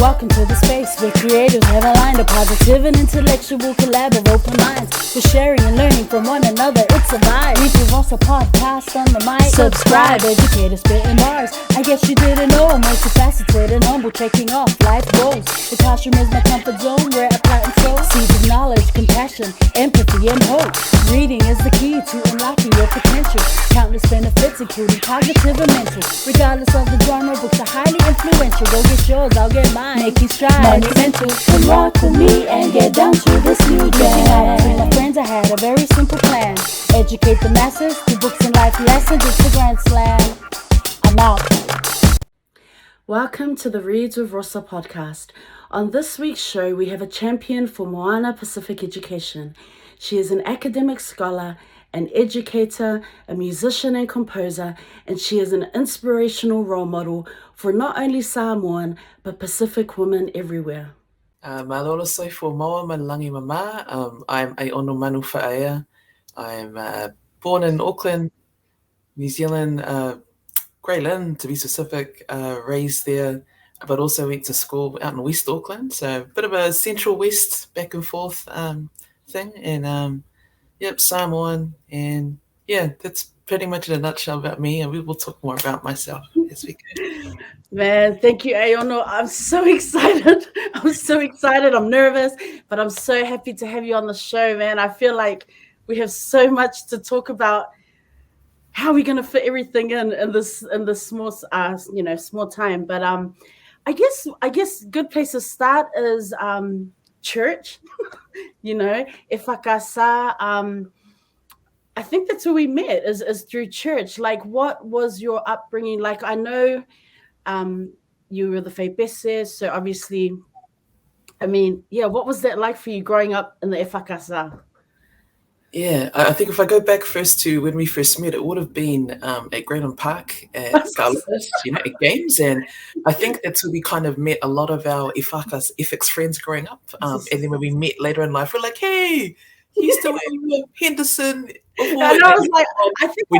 Welcome to the space where creators have aligned a positive and intellectual collab of open minds. For sharing and learning from one another, it's a vibe. ReadswithRosa Podcast on the mic. Subscribe, educator spitting bars. I guess you didn't know I'm multifaceted and humble, taking off life goals. The classroom is my comfort zone where I plant and sow seeds of knowledge, compassion, empathy, and hope. Reading is the key to unlocking your potential. Countless benefits, including cognitive and mental. Regardless of the genre, books are highly influential. Go get yours, I'll get mine. Making strides, monumental. Come rock with me and get down to this new jam. With my friends, I had a very simple plan. Educate the masses through books and life lessons. It's the grand slam. I'm out. Welcome to the Reads with Rosa podcast. On this week's show, we have a champion for Moana Pacific education. She is an academic scholar, an educator, a musician and composer, and she is an inspirational role model for not only Samoan, but Pacific women everywhere. Malolo soy for Moa Malangi Mama. I'm Aiono Manu Fa'aea. I'm born in Auckland, New Zealand, Grey Lynn to be specific, raised there, but also went to school out in West Auckland. So a bit of a central west back and forth thing. And Samoan. And yeah, that's pretty much in a nutshell about me. And we will talk more about myself as we go. Man, thank you, Aiono. I'm so excited. I'm nervous, but I'm so happy to have you on the show, man. I feel like we have so much to talk about. How are we going to fit everything in this small small time? But I guess good place to start is church. EFKS. I think that's where we met is through church. Like, what was your upbringing? Like, I know you were the faipese, so obviously, what was that like for you growing up in the EFKS? Yeah, I think if I go back first to when we first met, it would have been at Grayland Park at Galapagos, at games. And I think that's where we kind of met a lot of our ethics friends growing up. And then when we met later in life, we're like, hey, you used to wear Henderson. And I was like, I think I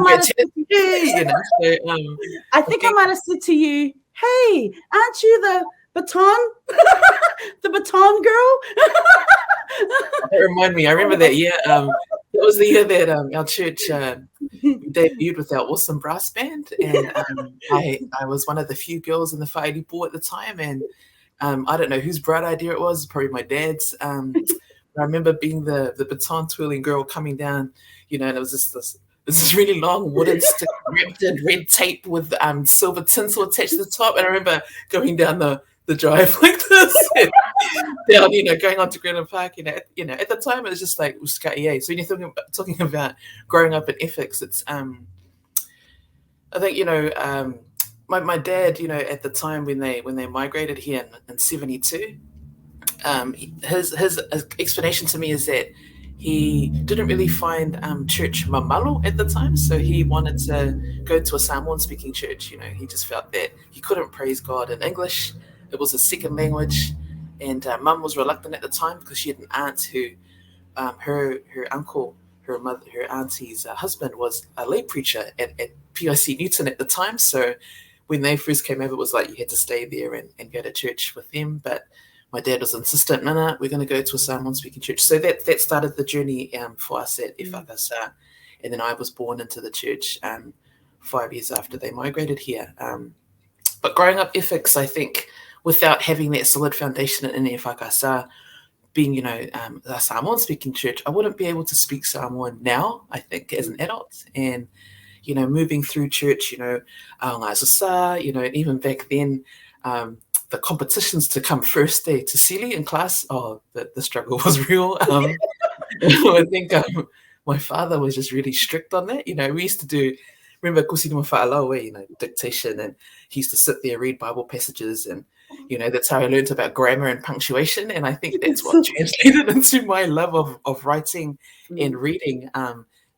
might have said to you, hey, aren't you the baton? The baton girl? That remind me. I remember that year. It was the year that our church debuted with our awesome brass band, and I was one of the few girls in the whaere board at the time, and I don't know whose bright idea it was, probably my dad's. I remember being the baton twirling girl coming down, and it was just this really long wooden stick wrapped in red tape with silver tinsel attached to the top, and I remember going down the drive like this, and down, going on to Grayland Park, at the time it was just like uskaie. So when you're talking about growing up in ethics, it's I think my dad, at the time when they migrated here in 72, his explanation to me is that he didn't really find church mamalo at the time, so he wanted to go to a Samoan speaking church. He just felt that he couldn't praise God in English. It was a second language, and Mum was reluctant at the time because she had an aunt who, her uncle, her mother, her auntie's husband was a lay preacher at PIC Newton at the time. So when they first came over, it was like you had to stay there and go to church with them. But my dad was insistent, no, we're going to go to a Samoan-speaking church. So that started the journey for us at EFKS. And then I was born into the church 5 years after they migrated here. But growing up ethics, I think, without having that solid foundation in EFKS, being, a Samoan-speaking church, I wouldn't be able to speak Samoan now, I think, as an adult. And, moving through church, even back then, the competitions to come first day to Sealy in class, the struggle was real. I think my father was just really strict on that. We used to do, remember, kusinuma wha'alawe, dictation, and he used to sit there, read Bible passages, and, that's how I learned about grammar and punctuation. And I think that's what translated into my love of writing and reading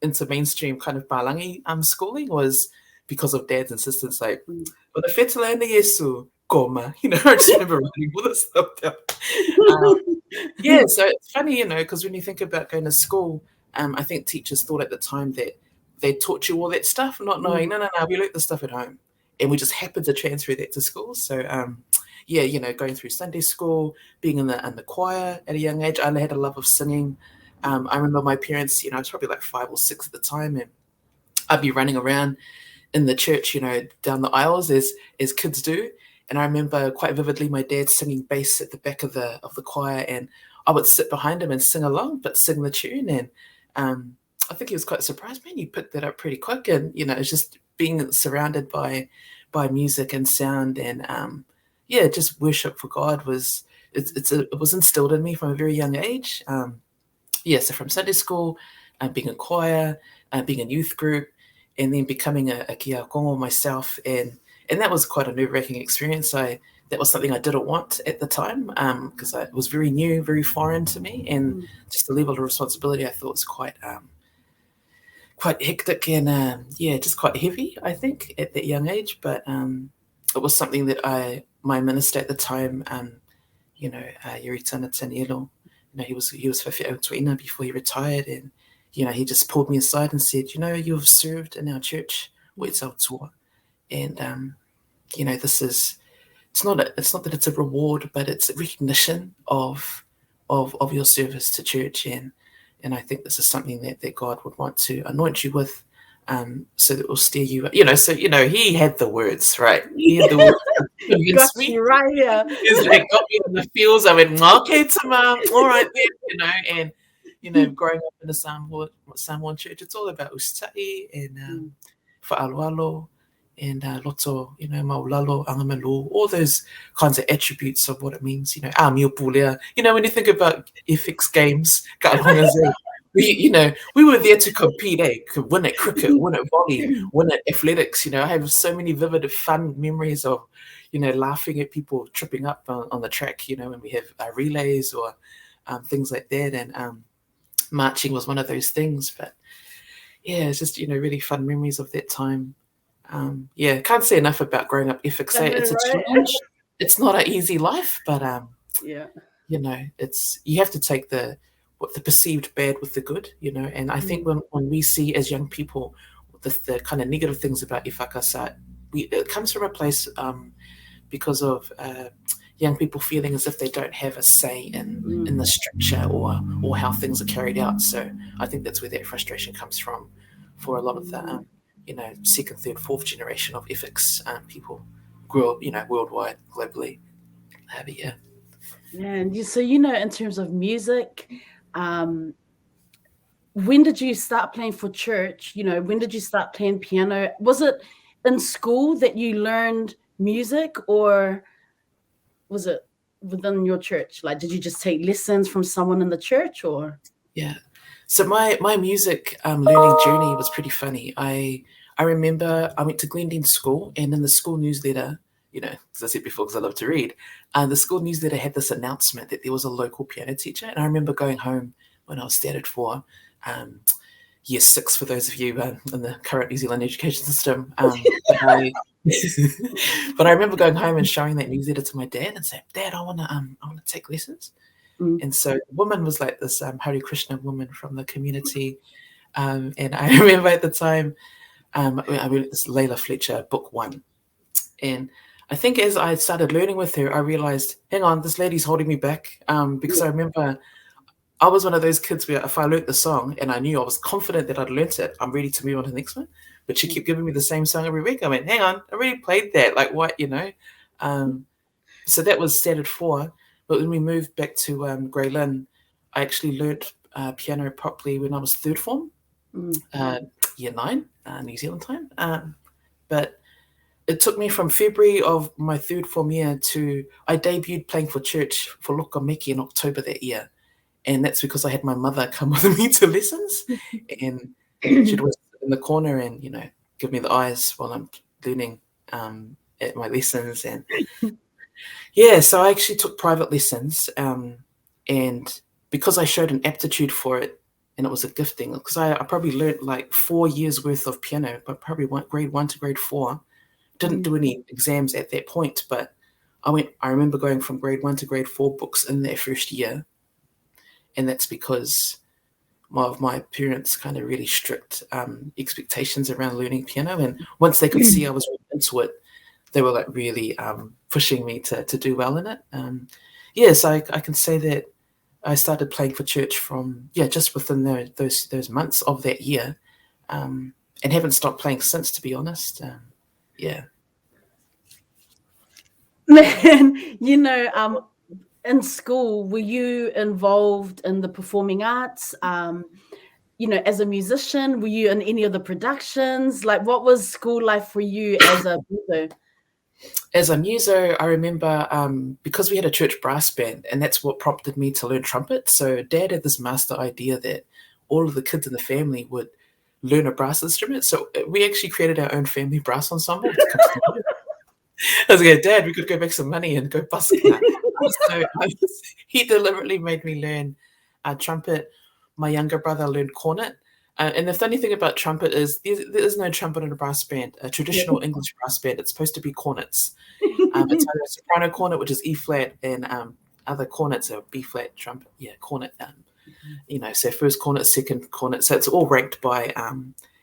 into mainstream kind of Palangi schooling, was because of Dad's insistence, like, well, the fetala and the Yesu, Goma, I just remember writing all this stuff down. So it's funny, because when you think about going to school, I think teachers thought at the time that they taught you all that stuff, not knowing, no, we learned the stuff at home. And we just happened to transfer that to school. So yeah, going through Sunday school, being in the choir at a young age, I had a love of singing. I remember my parents, I was probably like 5 or 6 at the time, and I'd be running around in the church, down the aisles as kids do. And I remember quite vividly my dad singing bass at the back of the choir, and I would sit behind him and sing along, but sing the tune. And I think he was quite surprised, man, you picked that up pretty quick. And it's just being surrounded by music and sound, and just worship for God was it was instilled in me from a very young age. So from Sunday school, being in choir, being in youth group, and then becoming a kia kongo myself, and that was quite a nerve-wracking experience. That was something I didn't want at the time, because it was very new, very foreign to me, and just the level of responsibility I thought was quite hectic and just quite heavy, I think, at that young age. But it was something that my minister at the time, Yuritana Tanielo, he was whawhiowha tuina before he retired, and he just pulled me aside and said, you've served in our church, and this is, it's not that it's a reward, but it's a recognition of your service to church, and I think this is something that God would want to anoint you with, so that it will steer you. So he had the words, right? He had the words. Got you right here. He's like got me in the feels. I went, okay, Tama, all right then, and growing up in the Samoan church, it's all about ustai and fa'aloalo and loto, maulalo, angamalu, all those kinds of attributes of what it means, miopulea. When you think about EFKS games, we were there to compete, win at cricket, win at volley, win at athletics. I have so many vivid, fun memories of, laughing at people tripping up on the track, when we have relays or things like that. And marching was one of those things. But yeah, it's just, really fun memories of that time. Can't say enough about growing up EFKS. It's a challenge. It's not an easy life, but it's, you have to take the perceived bad with the good, and I think when we see as young people the kind of negative things about EFKS, it comes from a place because of young people feeling as if they don't have a say in the structure or how things are carried out. So I think that's where that frustration comes from for a lot of the second, third, fourth generation of EFKS people grew up, worldwide, globally. Yeah. And in terms of music, when did you start playing for church? When did you start playing piano? Was it in school that you learned music, or was it within your church? Like, did you just take lessons from someone in the church, or? Yeah. So my music learning journey was pretty funny. I remember I went to Glendine School, and in the school newsletter, as I said before, because I love to read, the school newsletter had this announcement that there was a local piano teacher. And I remember going home when I was stated for year 6, for those of you in the current New Zealand education system. But I remember going home and showing that newsletter to my dad and saying, Dad, I want to take lessons. And so the woman was like this Hare Krishna woman from the community. And I remember at the time, I read this Layla Fletcher, book 1. And I think as I started learning with her, I realized, hang on, this lady's holding me back. Because I remember I was one of those kids where if I learnt the song and I knew I was confident that I'd learnt it, I'm ready to move on to the next one. But she kept giving me the same song every week. I went, hang on, I already played that. Like, what, So that was standard 4. But when we moved back to Grey Lynn, I actually learnt piano properly when I was 3rd form, year 9, New Zealand time. But it took me from February of my 3rd form year to, I debuted playing for church for Lokameki in October that year. And that's because I had my mother come with me to lessons. And she'd always sit in the corner and, give me the eyes while I'm learning at my lessons. And so I actually took private lessons. And because I showed an aptitude for it, and it was a gifting, because I probably learned like 4 years worth of piano, but probably grade 1 to grade 4. Didn't do any exams at that point, but I remember going from grade 1 to grade 4 books in their first year. And that's because of my parents' kind of really strict expectations around learning piano. And once they could see I was really into it, they were like really pushing me to do well in it. So I can say that I started playing for church from just within those months of that year, and haven't stopped playing since, to be honest. Man, in school, were you involved in the performing arts? As a musician, were you in any of the productions? Like, what was school life for you as a muso? As a muso, I remember because we had a church brass band, and that's what prompted me to learn trumpet. So Dad had this master idea that all of the kids in the family would learn a brass instrument. So we actually created our own family brass ensemble. I was like, Dad, we could go make some money and go Pacifica. So he deliberately made me learn trumpet. My younger brother learned cornet. And the funny thing about trumpet is there is no trumpet in a brass band, a traditional English brass band. It's supposed to be cornets. It's either a soprano cornet, which is E flat, and other cornets are B flat trumpet. Yeah, cornet. So first cornet, second cornet. So it's all ranked by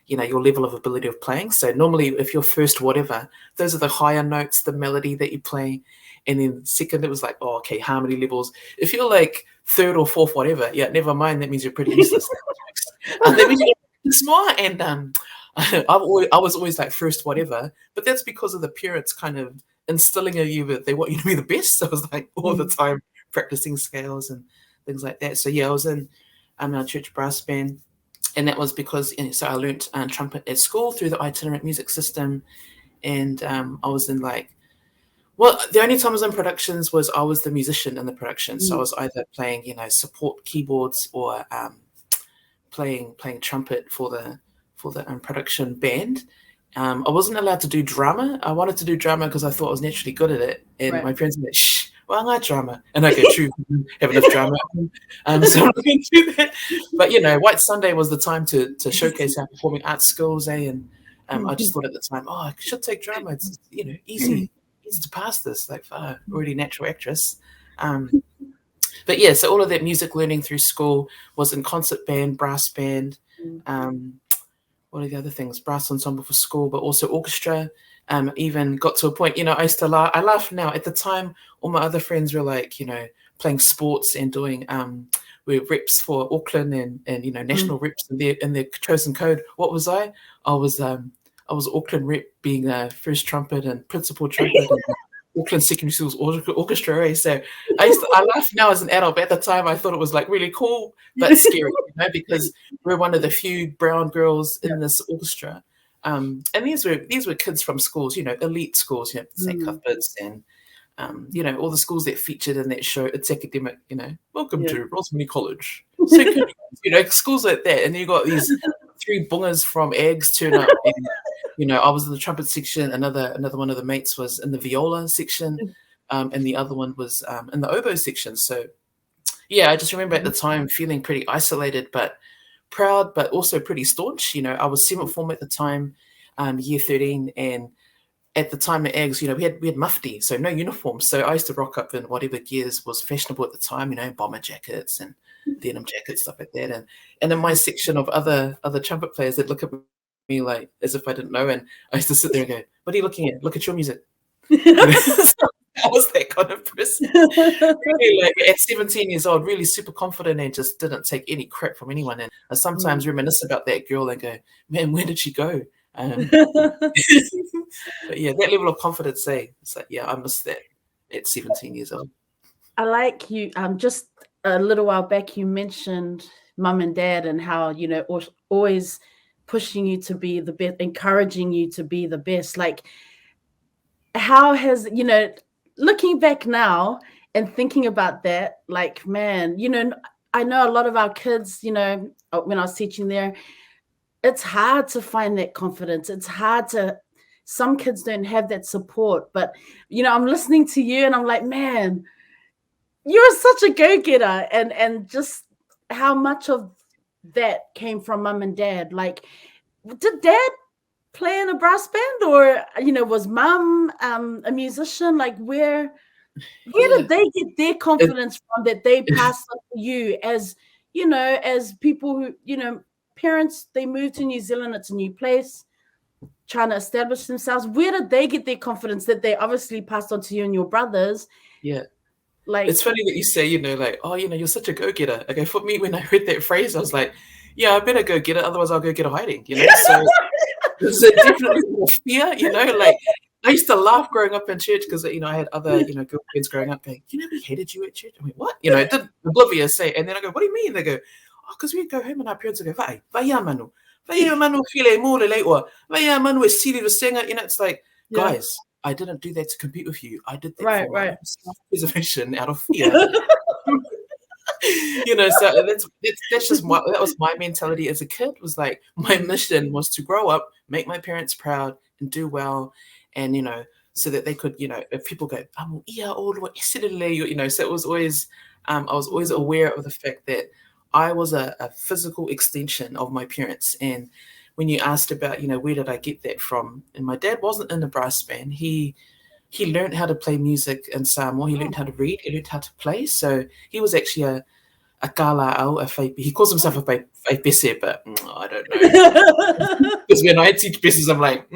your level of ability of playing. So normally if you're first whatever, those are the higher notes, the melody that you play. And then second, it was like, harmony levels. If you're like third or fourth whatever, never mind, that means you're pretty useless. That means you're smart. And I was always like first whatever, but that's because of the parents kind of instilling in you that they want you to be the best. So I was like all the time practicing scales and things like that. So I was in our church brass band. And that was because, so I learnt trumpet at school through the itinerant music system. And I was in the only time I was in productions was I was the musician in the production. So I was either playing, support keyboards or playing trumpet for the production band. I wasn't allowed to do drama. I wanted to do drama because I thought I was naturally good at it. And my friends were like, shh, well, I like drama. And I go, true, have enough drama. So I'm going to do that. But, White Sunday was the time to showcase our performing arts skills, And I just thought at the time, I should take drama. It's, easy to pass this, like already natural actress. But so all of that music learning through school was in concert band, brass band, what are the other things? Brass ensemble for school, but also orchestra. Even got to a point, I used to laugh. I laugh now. At the time, all my other friends were like, playing sports and doing reps for Auckland and national reps in their chosen code. What was I? I was Auckland rep, being first trumpet and principal trumpet. And Auckland Secondary Schools Orchestra. So I laugh now as an adult, but at the time I thought it was like really cool but scary, because we're one of the few brown girls in this orchestra. And these were kids from schools, elite schools, St. Cuthbert's and all the schools that featured in that show. It's academic, welcome to Rosa College. So schools like that, and you got these three bungers from eggs turn up. And, I was in the trumpet section. Another one of the mates was in the viola section, and the other one was in the oboe section. So, I just remember at the time feeling pretty isolated, but proud, but also pretty staunch. I was 7th form at the time, year 13, and at the time at Eggs, we had mufti, so no uniform. So I used to rock up in whatever gears was fashionable at the time, bomber jackets and denim jackets, stuff like that. And in my section of other trumpet players that look at me like as if I didn't know, and I used to sit there and go, "What are you looking at? Look at your music." I was that kind of person. Really, at 17 years old, really super confident and just didn't take any crap from anyone. And I sometimes reminisce about that girl and go, "Man, where did she go?" But that level of confidence, it's like, I missed that at 17 years old. I like you. Just a little while back, you mentioned mum and dad and how always pushing you to be the best, encouraging you to be the best. Like, how has looking back now and thinking about that, like, man, I know a lot of our kids, when I was teaching there, it's hard to find that confidence. It's hard some kids don't have that support, but, I'm listening to you and I'm like, man, you're such a go-getter. And just how much of that came from mum and dad. Like, did dad play in a brass band, or was mum a musician? Like, where did they get their confidence from that they passed on to you as as people who parents, they moved to New Zealand, it's a new place, trying to establish themselves. Where did they get their confidence that they obviously passed on to you and your brothers? Yeah. Like, It's funny that you say, like, oh, you're such a go-getter. Okay, for me, when I heard that phrase, I was like, yeah, I better go get it, otherwise I'll go get a hiding, So there's definitely more fear, like, I used to laugh growing up in church because, I had other, girlfriends growing up going, we hated you at church. I went, what? It did oblivious say, and then I go, what do you mean? They go, oh, because we'd go home and our parents would go, Vaia manu file mo le or Vaia manu e siri lo senga. It's like, guys, I didn't do that to compete with you. I did that for my self-preservation out of fear. So that's just that was my mentality as a kid. Was like my mission was to grow up, make my parents proud, and do well, and so that they could, if people go, so it was always, I was always aware of the fact that I was a physical extension of my parents. And when you asked about, where did I get that from? And my dad wasn't in a brass band. He learned how to play music in Samoa. He learned how to read. He learned how to play. So he was actually a kala'au, a faipese. He calls himself a faipese, but I don't know. Because when I teach pieces, I'm like,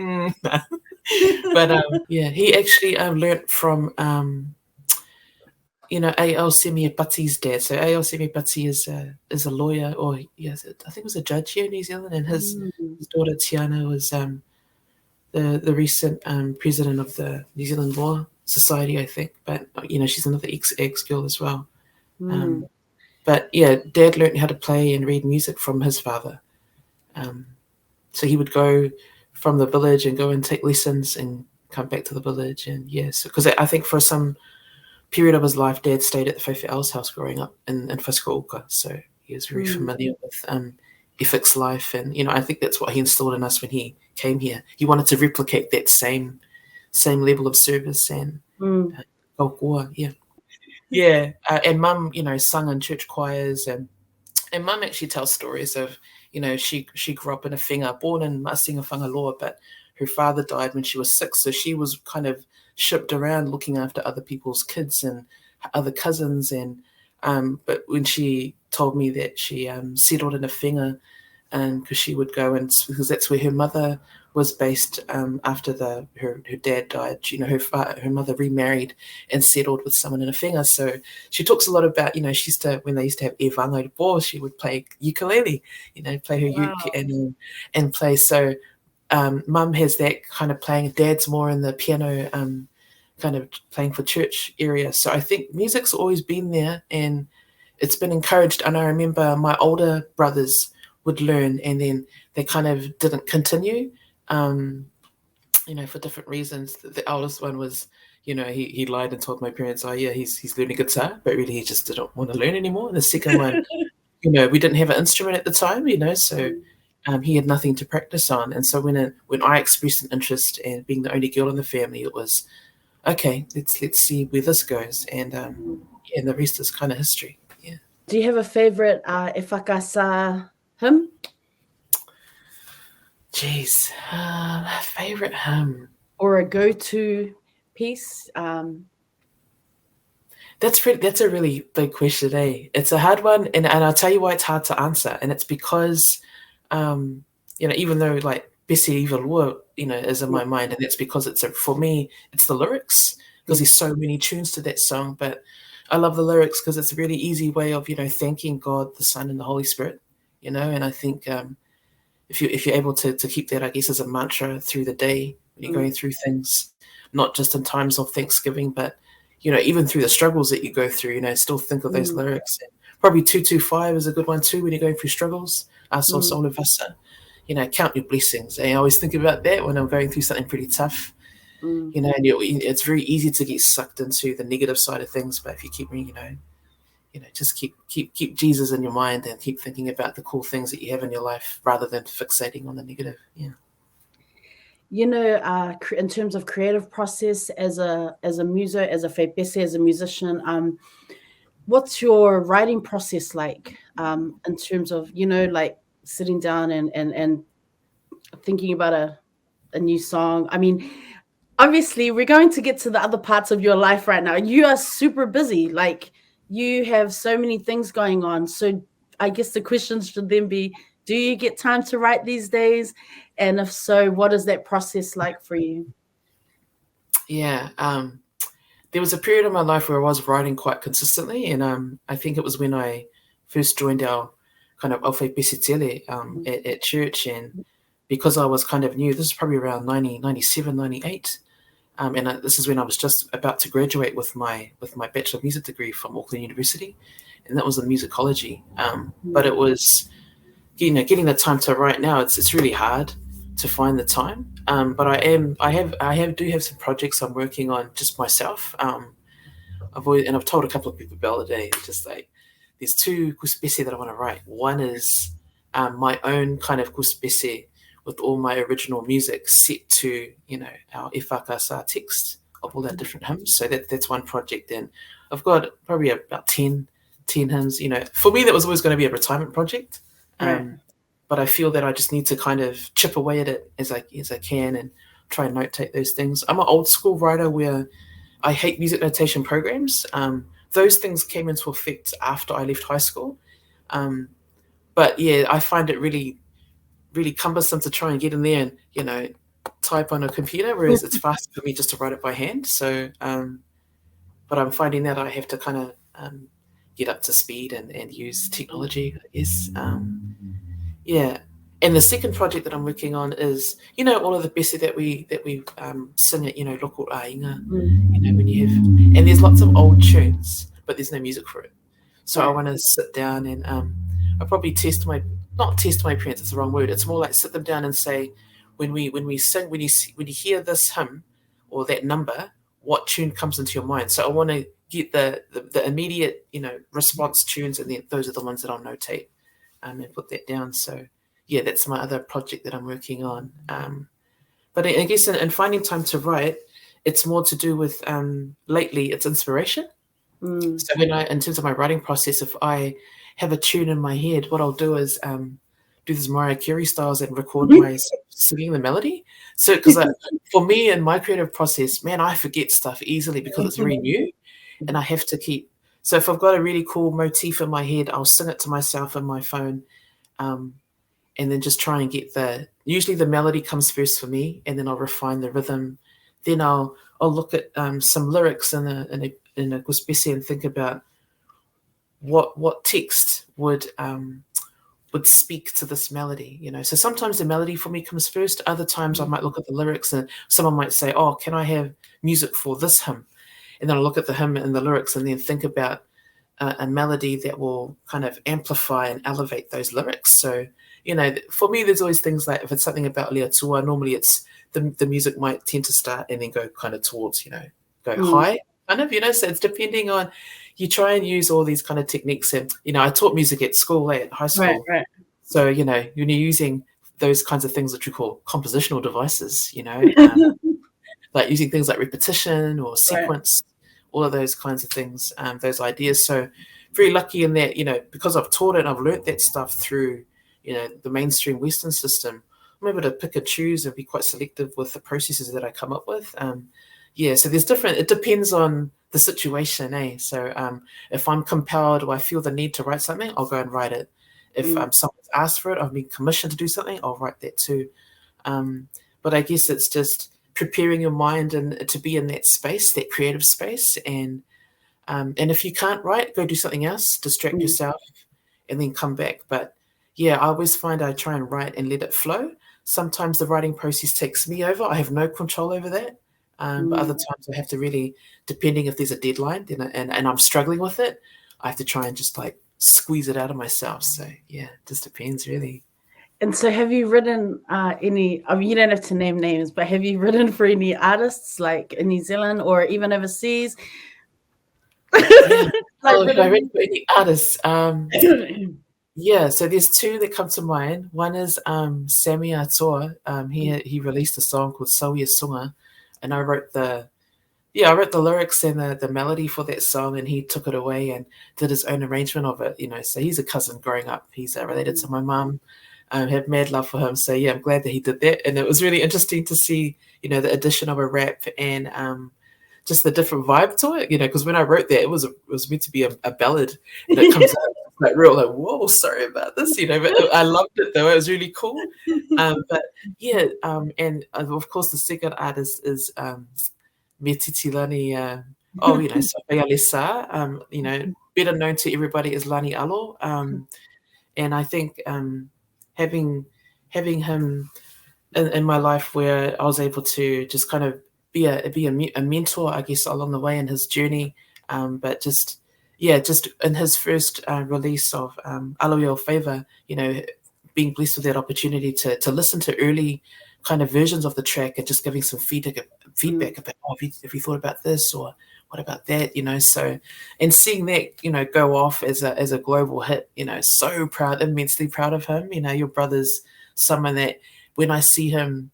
But he actually learnt from Aiono Pati's dad. So Aiono Pati is a lawyer, or yes, I think it was a judge here in New Zealand, and his daughter Tiana was the recent president of the New Zealand Law Society, I think. But she's another ex girl as well. But yeah, Dad learned how to play and read music from his father. So he would go from the village and go and take lessons and come back to the village. And yes, because I think for some period of his life, Dad stayed at the Faife'ao's house growing up in Fukuoka. So he was very familiar with EFKS life. And, I think that's what he instilled in us when he came here. He wanted to replicate that same level of service and yeah. Yeah, and Mum, sung in church choirs, and Mum actually tells stories of, she grew up in a whenga, born in Masinga Whangaloa, but her father died when she was 6, so she was kind of shipped around looking after other people's kids and other cousins, and but when she told me that she settled in a whenga, and because she would go because that's where her mother was based after her dad died. Her mother remarried and settled with someone in a whenga. So she talks a lot about, when they used to have e whangai ball, she would play ukulele, play her uke and play. So Mum has that kind of playing. Dad's more in the piano kind of playing for church area. So I think music's always been there and it's been encouraged. And I remember my older brothers would learn and then they kind of didn't continue. For different reasons. The eldest one was, he lied and told my parents, oh yeah, he's learning guitar, but really he just didn't want to learn anymore. And the second one, we didn't have an instrument at the time, so he had nothing to practice on. And so when I expressed an interest in being the only girl in the family, it was, okay, let's see where this goes. And and the rest is kind of history. Yeah. Do you have a favorite EFKS hymn? Jeez, favorite hymn or a go-to piece? That's a really big question, eh? It's a hard one, and I'll tell you why it's hard to answer, and it's because, even though like Pesi Ivalua, is in my mind, and that's because for me it's the lyrics, because there's so many tunes to that song, but I love the lyrics because it's a really easy way of thanking God, the Son, and the Holy Spirit, and I think. If you're able to keep that, I guess, as a mantra through the day when you're going through things, not just in times of Thanksgiving, but even through the struggles that you go through, still think of those lyrics. And probably 225 is a good one too when you're going through struggles. So Solivasa, count your blessings. I always think about that when I'm going through something pretty tough. And it's very easy to get sucked into the negative side of things, but if you keep just keep Jesus in your mind and keep thinking about the cool things that you have in your life rather than fixating on the negative. Yeah. In terms of creative process as a muso, as a faipese, as a musician, what's your writing process like in terms of, like sitting down and thinking about a new song? I mean, obviously we're going to get to the other parts of your life right now. You are super busy. Like, you have so many things going on. So I guess the question should then be, Do you get time to write these days? And if so, what is that process like for you? Yeah. There was a period of my life where I was writing quite consistently, and I think it was when I first joined our kind of faipese at church, and because I was kind of new, this is probably around 97, 98, and this is when I was just about to graduate with my Bachelor of Music degree from Auckland University, and that was in musicology. But it was, getting the time to write now. It's really hard to find the time. But I do have some projects I'm working on just myself. I've told a couple of people about it today. Just like there's two kuspese that I want to write. One is my own kind of kuspese with all my original music set to our EFKS text of all our different hymns. So that's one project. And I've got probably about 10 hymns. For me that was always going to be a retirement project. But I feel that I just need to kind of chip away at it as I can and try and notate those things. I'm an old school writer where I hate music notation programs. Those things came into effect after I left high school. But yeah, I find it really, really cumbersome to try and get in there and, type on a computer, whereas it's faster for me just to write it by hand. So, but I'm finding that I have to kind of get up to speed and use technology, I guess. Yeah. And the second project that I'm working on is, all of the pese that we sing at, local ainga, when you have, and there's lots of old tunes, but there's no music for it. So I want to sit down and I'll probably not test my parents, it's the wrong word. It's more like sit them down and say, when we sing, when you hear this hymn or that number, what tune comes into your mind? So I want to get the immediate, response tunes, and then those are the ones that I'll notate. And put that down. So yeah, that's my other project that I'm working on. But I guess in finding time to write, it's more to do with lately it's inspiration. So in terms of my writing process, if I have a tune in my head, what I'll do is do this Mariah Carey styles and record myself singing the melody. So because for me in my creative process, man, I forget stuff easily because it's very new, and I have to keep. So if I've got a really cool motif in my head, I'll sing it to myself on my phone, and then just try and get usually the melody comes first for me, and then I'll refine the rhythm. Then I'll look at some lyrics in a kuspese and think about what text would speak to this melody. So sometimes the melody for me comes first. Other times I might look at the lyrics and someone might say, "Oh, can I have music for this hymn?" And then I'll look at the hymn and the lyrics and then think about a melody that will kind of amplify and elevate those lyrics. So, for me, there's always things like if it's something about Leatua, normally it's the music might tend to start and then go kind of towards, go high, kind of, so it's depending on, you try and use all these kind of techniques. And, I taught music at school, at high school. Right. So, when you're using those kinds of things that you call compositional devices, like using things like repetition or sequence, all of those kinds of things, those ideas. So very lucky in that, because I've taught it and I've learnt that stuff through, the mainstream Western system, I'm able to pick and choose and be quite selective with the processes that I come up with. So there's it depends on the situation, So if I'm compelled or I feel the need to write something, I'll go and write it. If someone's asked for it, I've been commissioned to do something, I'll write that too. But I guess it's just preparing your mind and to be in that space, that creative space. And if you can't write, go do something else, distract yourself, and then come back. But yeah, I always find I try and write and let it flow. Sometimes the writing process takes me over. I have no control over that. But other times I have to really, depending if there's a deadline and I'm struggling with it, I have to try and just like squeeze it out of myself. So yeah, it just depends really. And so have you written any, you don't have to name names, but have you written for any artists like in New Zealand or even overseas? Yeah. Have I written for any artists? Yeah, so there's two that come to mind. One is Sammy Atoa. He released a song called Sauia Sunga, and I wrote the lyrics and the melody for that song, and he took it away and did his own arrangement of it. So he's a cousin growing up. He's related to my mum. Have mad love for him. So yeah, I'm glad that he did that. And it was really interesting to see, the addition of a rap and just the different vibe to it, because when I wrote that, it was meant to be a ballad, and it comes out like real like, whoa, sorry about this, but I loved it though. It was really cool. But yeah, and of course the second artist is Me Titi Lani, Safaya Lesa, better known to everybody as Lani Alo. And I think having him in my life, where I was able to just kind of be a mentor, I guess, along the way in his journey. But just in his first release of Aloe Favor, being blessed with that opportunity to listen to early kind of versions of the track and just giving some feedback about, have you thought about this, or what about that, so, and seeing that, go off as a global hit, so proud, immensely proud of him. Your brother's someone that when I see him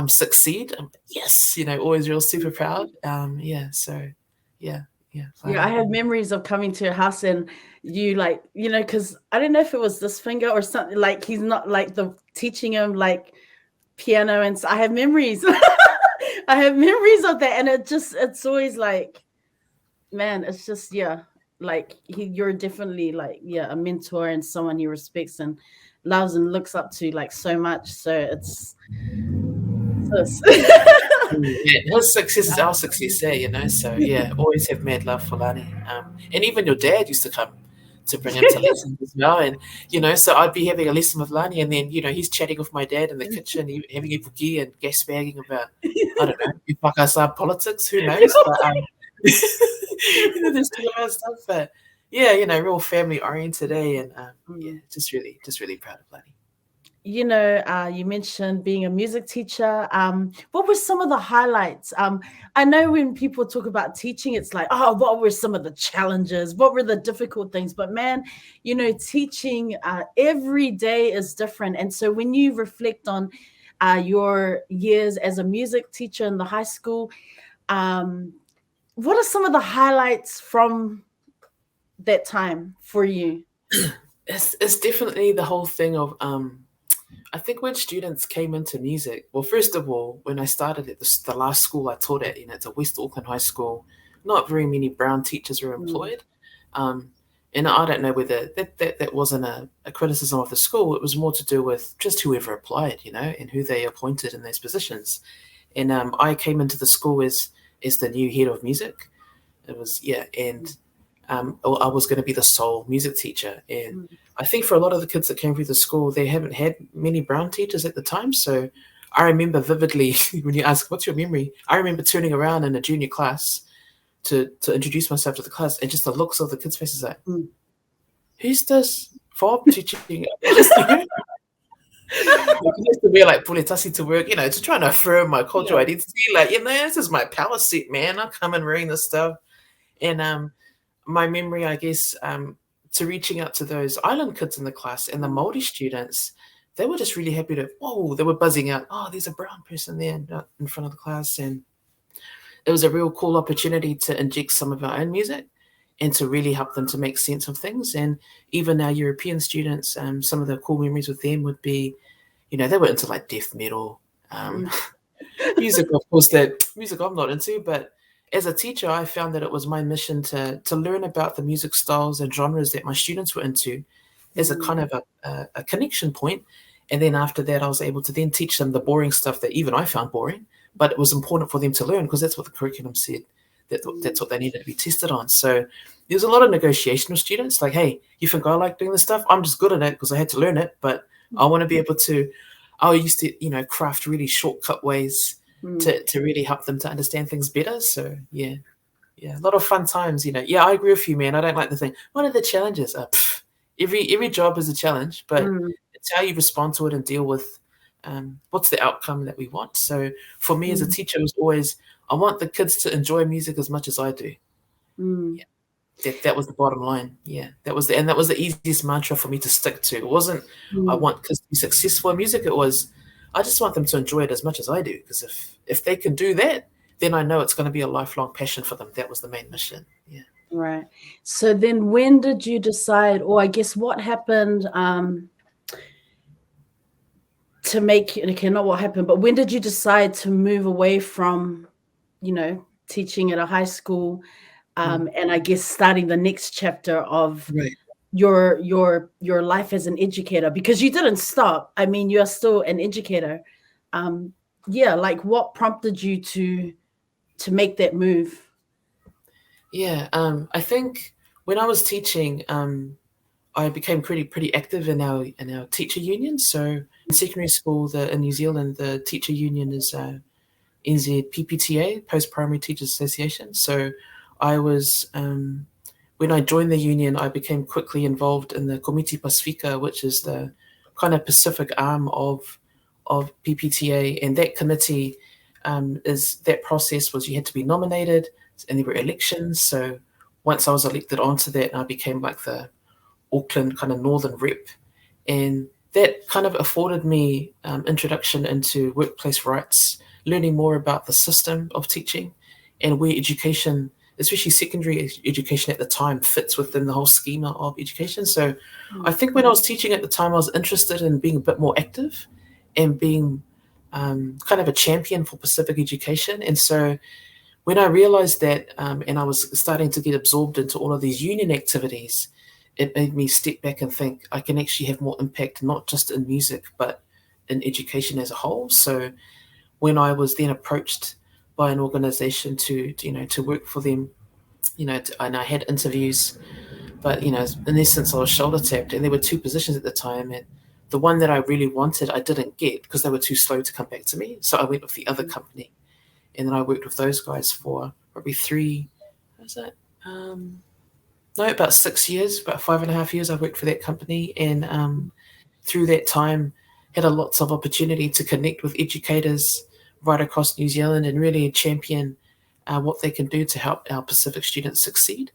succeed, yes, always real super proud. So I have memories of coming to your house and you because I don't know if it was this finger or something, like he's not like the teaching him like piano, and so I have memories. I have memories of that, and it's always like, man, it's just like you're definitely like a mentor and someone he respects and loves and looks up to like so much. So it's his success is our success, so always have mad love for Lani. And even your dad used to come to bring him to lessons as well, and so I'd be having a lesson with Lani, and then he's chatting with my dad in the kitchen, having a boogie and gas bagging about I don't know, Pakistan politics, who knows, but there's too much stuff, but real family oriented, and just really proud of Lani. You mentioned being a music teacher. What were some of the highlights? I know when people talk about teaching, it's like, oh, what were some of the challenges? What were the difficult things? But man, teaching every day is different. And so when you reflect on your years as a music teacher in the high school, what are some of the highlights from that time for you? It's definitely the whole thing of I think when students came into music, well, first of all, when I started at the last school I taught at, it's a West Auckland high school, not very many brown teachers were employed. And I don't know whether that wasn't a criticism of the school. It was more to do with just whoever applied, and who they appointed in those positions. And I came into the school as the new head of music. It was, and I was going to be the sole music teacher. And I think for a lot of the kids that came through the school, they haven't had many brown teachers at the time. So I remember vividly, when you ask, what's your memory? I remember turning around in a junior class to introduce myself to the class, and just the looks of the kids' faces like, who's this Fob teaching? Just to wear like puletasi to work, to try and affirm my cultural identity. Like, this is my power set, man. I come in wearing this stuff. And my memory, I guess, to reaching out to those island kids in the class and the Māori students, they were just really happy they were buzzing out, oh, there's a brown person there in front of the class. And it was a real cool opportunity to inject some of our own music and to really help them to make sense of things. And even our European students, some of the cool memories with them would be, they were into like death metal, music, of course, that music I'm not into, but as a teacher, I found that it was my mission to learn about the music styles and genres that my students were into as a kind of a connection point. And then after that, I was able to then teach them the boring stuff that even I found boring, but it was important for them to learn because that's what the curriculum said. That's what they needed to be tested on. So there's a lot of negotiation with students. Like, hey, you think I like doing this stuff? I'm just good at it because I had to learn it, but I want to be able to, I used to, craft really shortcut ways to really help them to understand things better. So a lot of fun times, I agree with you, man. I don't like the thing, what are the challenges? Every job is a challenge, but it's how you respond to it and deal with what's the outcome that we want. So for me as a teacher, it was always, I want the kids to enjoy music as much as I do. That was the bottom line. That was the easiest mantra for me to stick to. It wasn't I want kids to be successful in music. It was, I just want them to enjoy it as much as I do, because if they can do that, then I know it's going to be a lifelong passion for them. That was the main mission. Right. So then when did you decide, or I guess what happened to make, okay, not what happened, but when did you decide to move away from, teaching at a high school and I guess starting the next chapter of your life as an educator, because you didn't stop. I mean, you are still an educator. Yeah, like what prompted you to make that move? Yeah, I think when I was teaching, I became pretty active in our teacher union. So in secondary school, in New Zealand, the teacher union is NZPPTA, Post Primary Teachers Association. So I was when I joined the union, I became quickly involved in the Komite Pacifica, which is the kind of Pacific arm of PPTA, and that committee that process was you had to be nominated, and there were elections. So once I was elected onto that, I became like the Auckland kind of northern rep, and that kind of afforded me introduction into workplace rights, learning more about the system of teaching and where education, especially secondary education at the time, fits within the whole schema of education. So I think when I was teaching at the time, I was interested in being a bit more active and being kind of a champion for Pacific education. And so when I realized that and I was starting to get absorbed into all of these union activities, it made me step back and think I can actually have more impact, not just in music, but in education as a whole. So when I was then approached by an organization to work for them, and I had interviews, but, in essence, I was shoulder tapped, and there were two positions at the time, and the one that I really wanted, I didn't get because they were too slow to come back to me. So I went with the other company, and then I worked with those guys for probably about 6 years, about 5.5 years. I worked for that company, and through that time, had a lots of opportunity to connect with educators right across New Zealand and really champion what they can do to help our Pacific students succeed.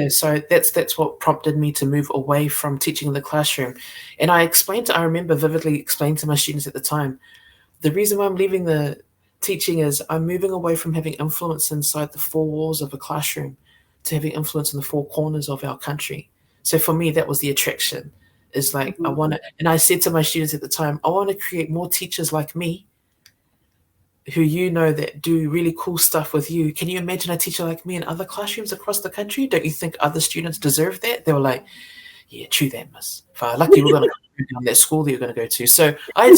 So that's what prompted me to move away from teaching in the classroom. And I remember vividly explaining to my students at the time, the reason why I'm leaving the teaching is I'm moving away from having influence inside the four walls of a classroom to having influence in the four corners of our country. So for me, that was the attraction. Is like I want to, and I said to my students at the time, I want to create more teachers like me, who that do really cool stuff with you. Can you imagine a teacher like me in other classrooms across the country? Don't you think other students deserve that? They were like, yeah, true that, miss. Lucky we're going to go down that school that you're going to go to. So I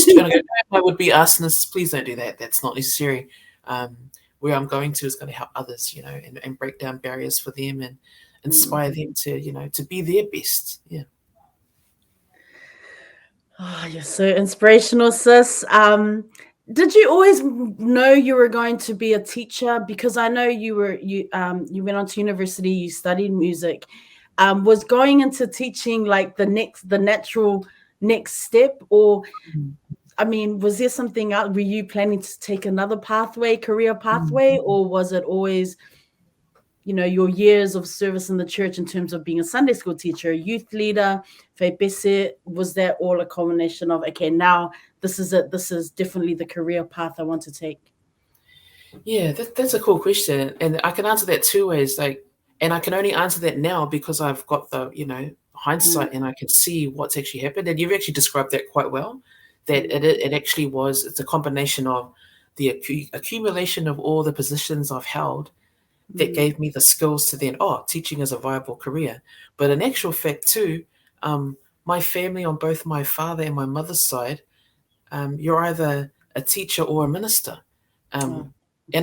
would be asking this, please don't do that. That's not necessary. Where I'm going to is going to help others, and break down barriers for them and inspire them to be their best. Yeah. Oh, you're so inspirational, sis. Did you always know you were going to be a teacher? Because I know you went on to university, you studied music. Was going into teaching like the natural next step, or I mean, was there something else? Were you planning to take another career pathway, or was it always, your years of service in the church in terms of being a Sunday school teacher, youth leader, faipese? Was that all a combination of, okay, now this is it, this is definitely the career path I want to take? Yeah, that's a cool question. And I can answer that two ways. And I can only answer that now because I've got the, hindsight and I can see what's actually happened. And you've actually described that quite well, that it actually it's a combination of the accumulation of all the positions I've held that gave me the skills to then, teaching is a viable career. But in actual fact too, my family on both my father and my mother's side, you're either a teacher or a minister. And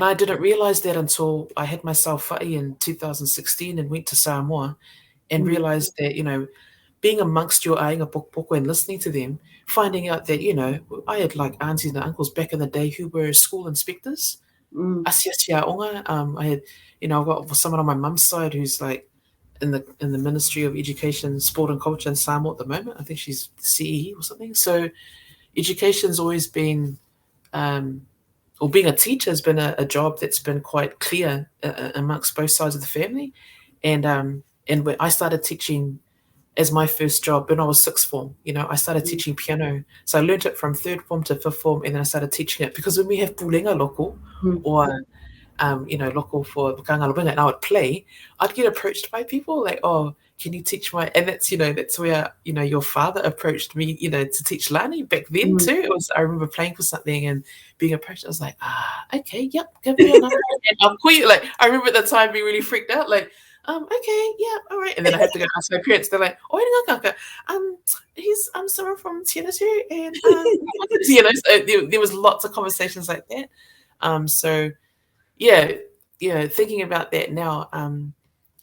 I didn't realize that until I had myself fa'aea in 2016 and went to Samoa and realized that, being amongst your ainga poko and listening to them, finding out that, I had like aunties and uncles back in the day who were school inspectors. I had, I've got someone on my mum's side who's like in the Ministry of Education, Sport and Culture in Samoa at the moment. I think she's CE or something. So education's always been, or being a teacher has been a job that's been quite clear amongst both sides of the family. And when I started teaching as my first job when I was sixth form, I started teaching piano. So I learned it from third form to fifth form, and then I started teaching it because when we have pulenga loko or loko for Bukanga Lubinga, and I would play, I'd get approached by people like, oh, can you teach and that's where, your father approached me, to teach Lani back then too. I remember playing for something and being approached. I was like, okay, yep, give me a number. And I'll call you. Like, I remember at the time being really freaked out. Like, Okay, yeah, all right. And then I have to go ask my parents. They're like, oh, he's someone from Tianatu, and so there was lots of conversations like that. So yeah, thinking about that now,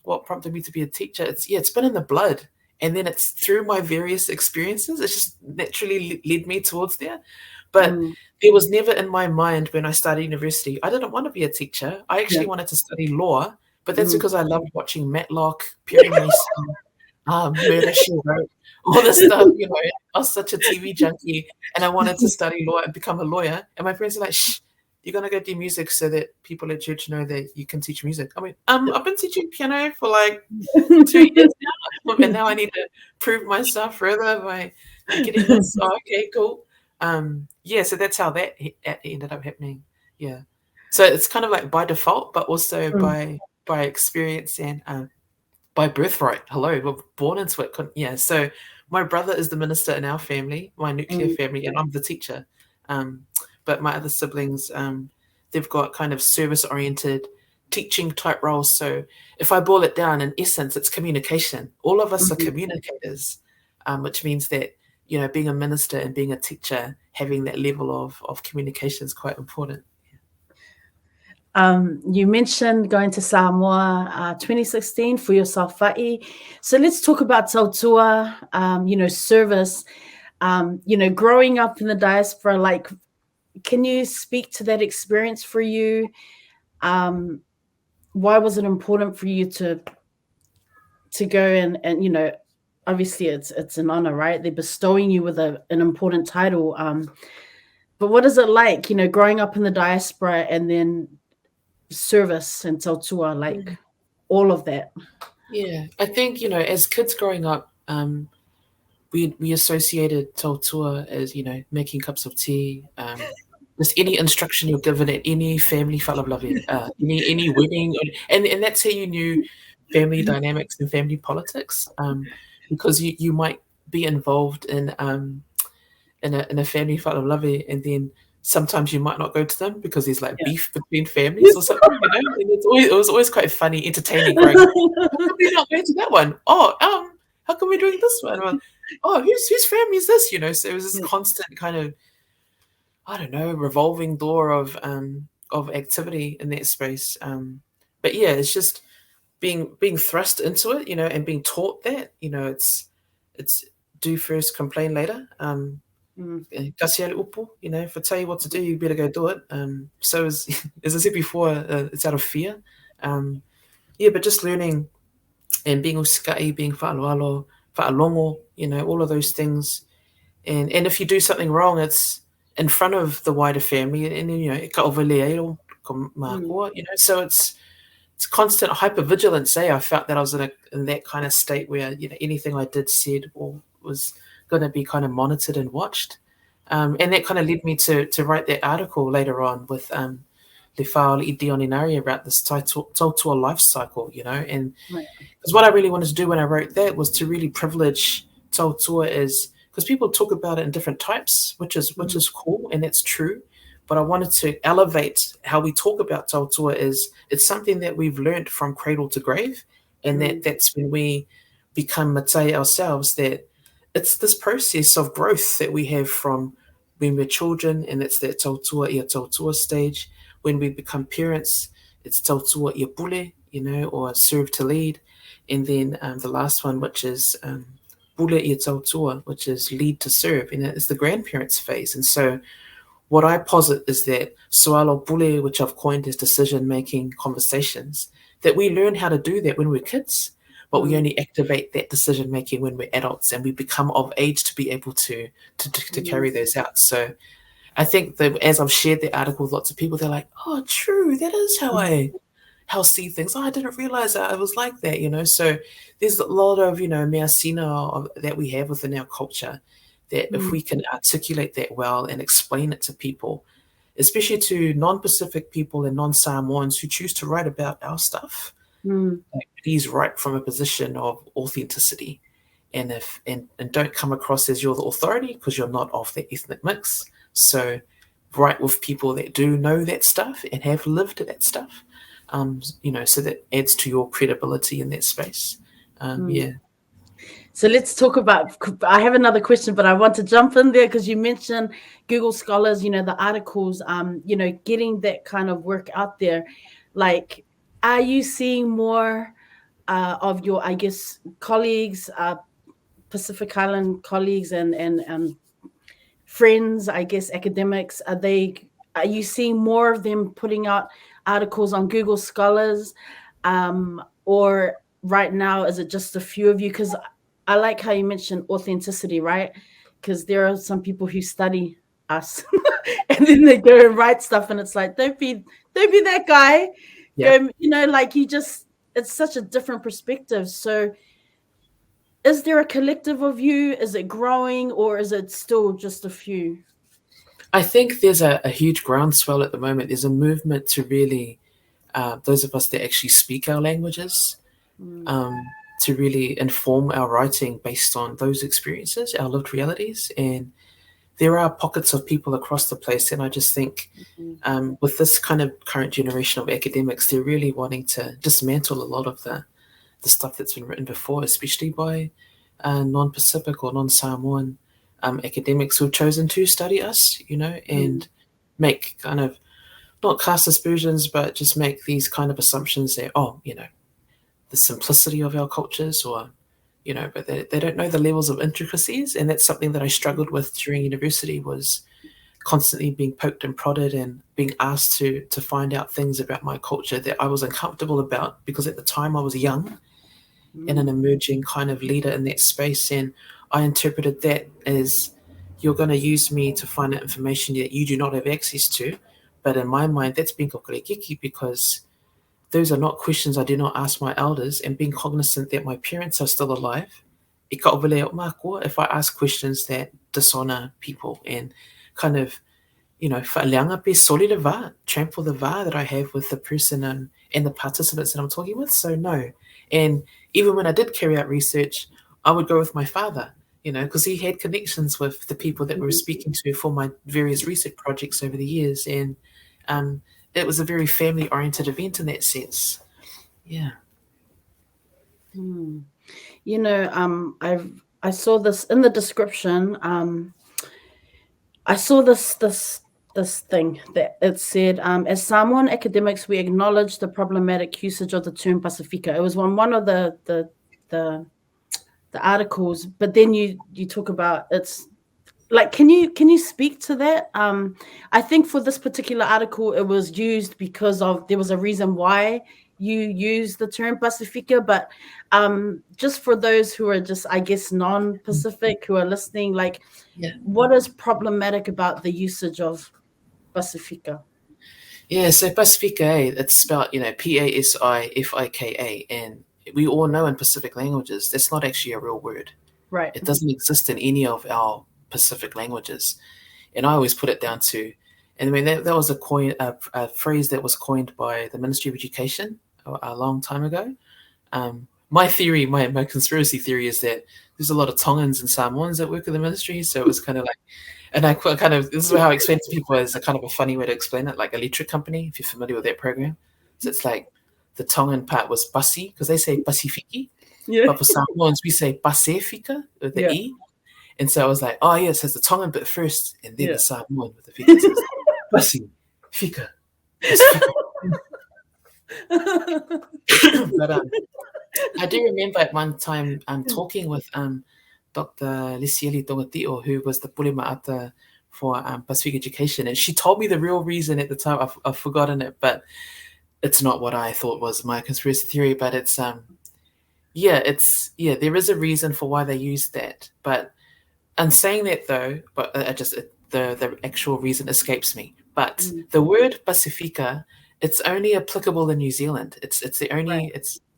what prompted me to be a teacher, it's been in the blood, and then it's through my various experiences, it's just naturally led me towards there. But it was never in my mind when I started university, I didn't want to be a teacher. I actually wanted to study law, but that's because I loved watching Matlock, Perry Mason, Murder, She Wrote, all this stuff. I was such a TV junkie, and I wanted to study law and become a lawyer. And my friends are like, shh, you're going to go do music so that people at church know that you can teach music. I mean, I've been teaching piano for like 2 years now, and now I need to prove myself further by getting this. Oh, okay, cool. So that's how that ended up happening. Yeah. So it's kind of like by default, but also by experience and by birthright. Hello, we're born into it. Yeah. So my brother is the minister in our family, my nuclear family, and I'm the teacher. But my other siblings, they've got kind of service-oriented teaching type roles. So if I boil it down, in essence, it's communication. All of us are communicators, which means that, being a minister and being a teacher, having that level of communication is quite important. You mentioned going to Samoa 2016 for your sawha'i. So let's talk about tautua, service, growing up in the diaspora. Like, can you speak to that experience for you? Why was it important for you to go and obviously it's an honor, right? They're bestowing you with an important title. But what is it like, growing up in the diaspora and then service and tautua, like all of that? Yeah, I think, as kids growing up, we associated tautua as, making cups of tea, just any instruction you're given at any family whalaulavi, any wedding, and that's how you knew family dynamics and family politics, because you might be involved in a family whalaulavi, and then sometimes you might not go to them because there's like beef between families or something, and it was always quite funny, entertaining. Growing up. How come we not going to that one? Oh, how come we're doing this one? Well, oh, whose family is this? So it was this constant kind of, I don't know, revolving door of activity in that space. But yeah, it's just being thrust into it, and being taught that, it's do first, complain later. Kasi ale upu, if I tell you what to do, you better go do it. So as I said before, it's out of fear. But just learning and being uskai, being whaalualo, whaalongo, all of those things. And if you do something wrong, it's in front of the wider family, and ka overlea, so it's constant hypervigilance. I felt that I was in that kind of state where anything I did, said, or was going to be kind of monitored and watched, and that kind of led me to write that article later on with Le Whaole I Dioninari about this tautua life cycle, and because what I really wanted to do when I wrote that was to really privilege tautua because people talk about it in different types, which is cool, and that's true. But I wanted to elevate how we talk about tautua it's something that we've learned from cradle to grave, and that's when we become matai ourselves, that it's this process of growth that we have from when we're children, and it's that tautua ia tautua stage. When we become parents, it's tautua ia pule, or serve to lead. And then the last one, which is pule ia tautua, which is lead to serve, and it's the grandparents phase. And so what I posit is that soalo pule, which I've coined as decision-making conversations, that we learn how to do that when we're kids, but we only activate that decision-making when we're adults, and we become of age to be able to carry those out. So I think that as I've shared the article with lots of people, they're like, oh, true, that is how I see things. Oh, I didn't realize that I was like that, So there's a lot of, mea sina that we have within our culture, that if we can articulate that well and explain it to people, especially to non-Pacific people and non-Samoans who choose to write about our stuff, please write from a position of authenticity, and don't come across as you're the authority, because you're not of the ethnic mix. So write with people that do know that stuff and have lived that stuff. so that adds to your credibility in that space. Yeah. So let's talk about, I have another question, but I want to jump in there because you mentioned Google Scholars, the articles, getting that kind of work out there. Like, are you seeing more of your, I guess, colleagues, Pacific Island colleagues and friends, I guess, academics, are you seeing more of them putting out articles on Google Scholars? Or right now, is it just a few of you? Because I like how you mentioned authenticity, right? Because there are some people who study us and then they go and write stuff, and it's like, don't be that guy. Yeah. Go, like it's such a different perspective. So is there a collective of you? Is it growing, or is it still just a few? I think there's a huge groundswell at the moment. There's a movement to really, those of us that actually speak our languages, to really inform our writing based on those experiences, our lived realities. And there are pockets of people across the place. And I just think with this kind of current generation of academics, they're really wanting to dismantle a lot of the stuff that's been written before, especially by non-Pacific or non-Samoan academics who have chosen to study us, and make kind of, not cast aspersions, but just make these kind of assumptions that, the simplicity of our cultures, or, but they don't know the levels of intricacies. And that's something that I struggled with during university, was constantly being poked and prodded and being asked to find out things about my culture that I was uncomfortable about, because at the time I was young and an emerging kind of leader in that space. And I interpreted that as, you're going to use me to find out information that you do not have access to. But in my mind, that's being kokorekiki, because those are not questions I do not ask my elders, and being cognizant that my parents are still alive. If I ask questions that dishonor people and kind of, trample the va that I have with the person and the participants that I'm talking with. So no. And even when I did carry out research, I would go with my father, because he had connections with the people that we were speaking to for my various research projects over the years. And it was a very family-oriented event in that sense. Yeah. I saw this in the description. I saw this thing that it said, as Samoan academics, we acknowledge the problematic usage of the term Pacifica. It was one of the articles, but then you talk about it's like, can you speak to that? I think for this particular article, it was used because there was a reason why you use the term Pacifica, but just for those who are just, I guess, non-Pacific who are listening, like, what is problematic about the usage of Pacifica? Yeah, so Pacifica, it's spelled, Pasifika, and we all know in Pacific languages, that's not actually a real word. Right. It doesn't exist in any of our Pacific languages. And I always put it down to, and I mean, that was a phrase that was coined by the Ministry of Education a long time ago. My theory, my conspiracy theory is that there's a lot of Tongans and Samoans that work in the ministry. So it was kind of like, and I kind of, this is how I explain it to people as a kind of a funny way to explain it, like electric company, if you're familiar with that program. So it's like the Tongan part was Pasi, because they say Pasifiki. Yeah. But for Samoans, we say Pacifica with the E. And so I was like, oh, yes, it's the Tongan bit first, and then the Samoan with the fika. Pacifica. But I do remember at one time talking with Dr. Lisieli Tongatio, who was the Pule Ma'ata for Pacific Education, and she told me the real reason at the time. I've forgotten it, but it's not what I thought was my conspiracy theory. But it's there is a reason for why they used that. But I'm saying that though, but the actual reason escapes me. But the word Pacifica, it's only applicable in New Zealand. It's the only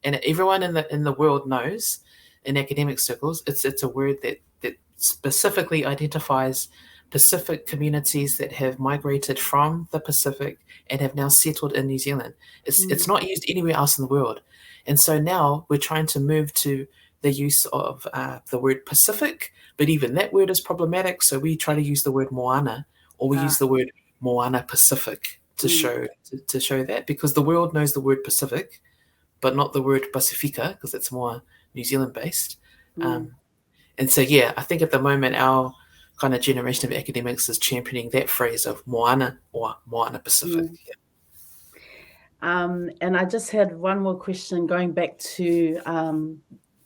and everyone in the world knows, in academic circles, it's a word that specifically identifies Pacific communities that have migrated from the Pacific and have now settled in New Zealand. It's not used anywhere else in the world. And so now we're trying to move to the use of the word Pacific, but even that word is problematic. So we try to use the word Moana, or we use the word Moana Pacific, to show that, because the world knows the word Pacific, but not the word Pacifica, because it's more New Zealand based. And so, yeah, I think at the moment our kind of generation of academics is championing that phrase of Moana or Moana Pacific. And I just had one more question going back to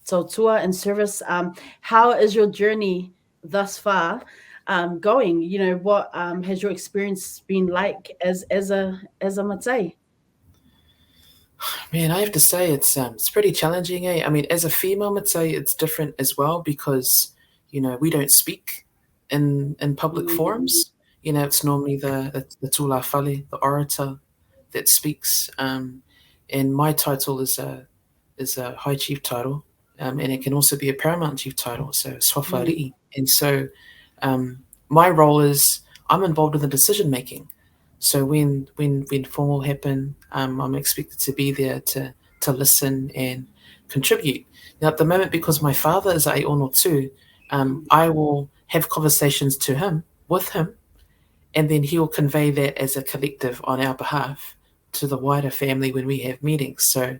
Tautua and service. How is your journey thus far going? You know, what has your experience been like as a Matai? Man, I have to say it's pretty challenging. I mean, as a female Matai, it's different as well, because we don't speak in public forums. It's normally the tūla whale, the orator, that speaks. And my title is a high chief title, and it can also be a paramount chief title, so swawhari'i. And so my role is I'm involved in the decision making. So when formal happen, I'm expected to be there to listen and contribute. Now at the moment, because my father is Aiono too, I will have conversations with him, and then he'll convey that as a collective on our behalf to the wider family when we have meetings. So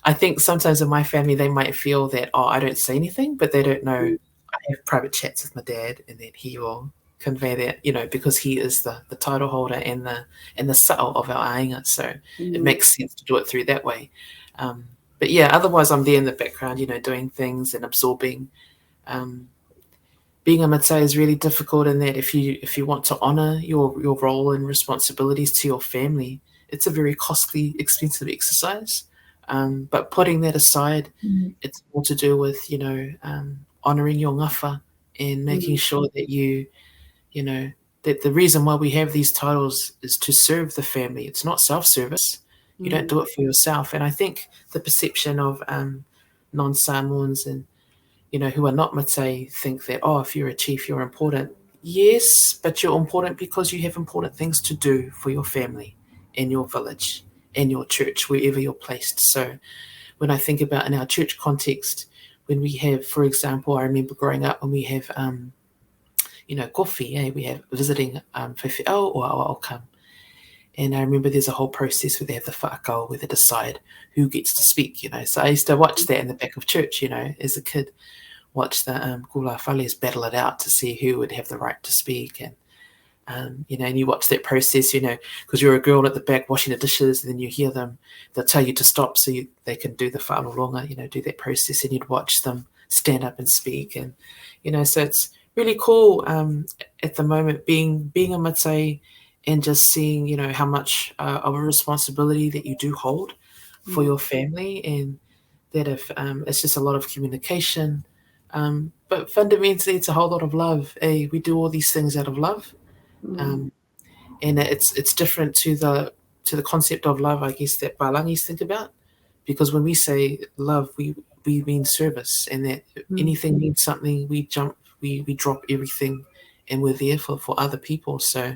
I think sometimes in my family they might feel that, I don't say anything, but they don't know I have private chats with my dad, and then he will convey that, because he is the title holder and the sa'o of our ainga. So it makes sense to do it through that way. But yeah, otherwise I'm there in the background, doing things and absorbing. Being a Matai is really difficult in that if you want to honour your role and responsibilities to your family, it's a very costly, expensive exercise. But putting that aside, it's more to do with, honouring your ngafa and making sure that that the reason why we have these titles is to serve the family. It's not self-service. You don't do it for yourself. And I think the perception of non-Samoans and, who are not Matai think that, if you're a chief, you're important. Yes, but you're important because you have important things to do for your family and your village and your church, wherever you're placed. So when I think about in our church context, when we have, for example, I remember growing up when we have, kofi, we have visiting whaiwhiau or aokam. And I remember there's a whole process where they have the whaakao, where they decide who gets to speak, So I used to watch that in the back of church, as a kid, watch the kula whales battle it out to see who would have the right to speak. And, and you watch that process, because you're a girl at the back washing the dishes, and then you hear them, they'll tell you to stop so they can do the whaalolonga, do that process, and you'd watch them stand up and speak. And, so it's really cool at the moment being a Matai and just seeing, how much of a responsibility that you do hold for your family, and that if it's just a lot of communication, but fundamentally it's a whole lot of love. We do all these things out of love, and it's different to the concept of love, I guess, that Balangis think about, because when we say love, we mean service, and that anything means something. We drop everything, and we're there for other people. So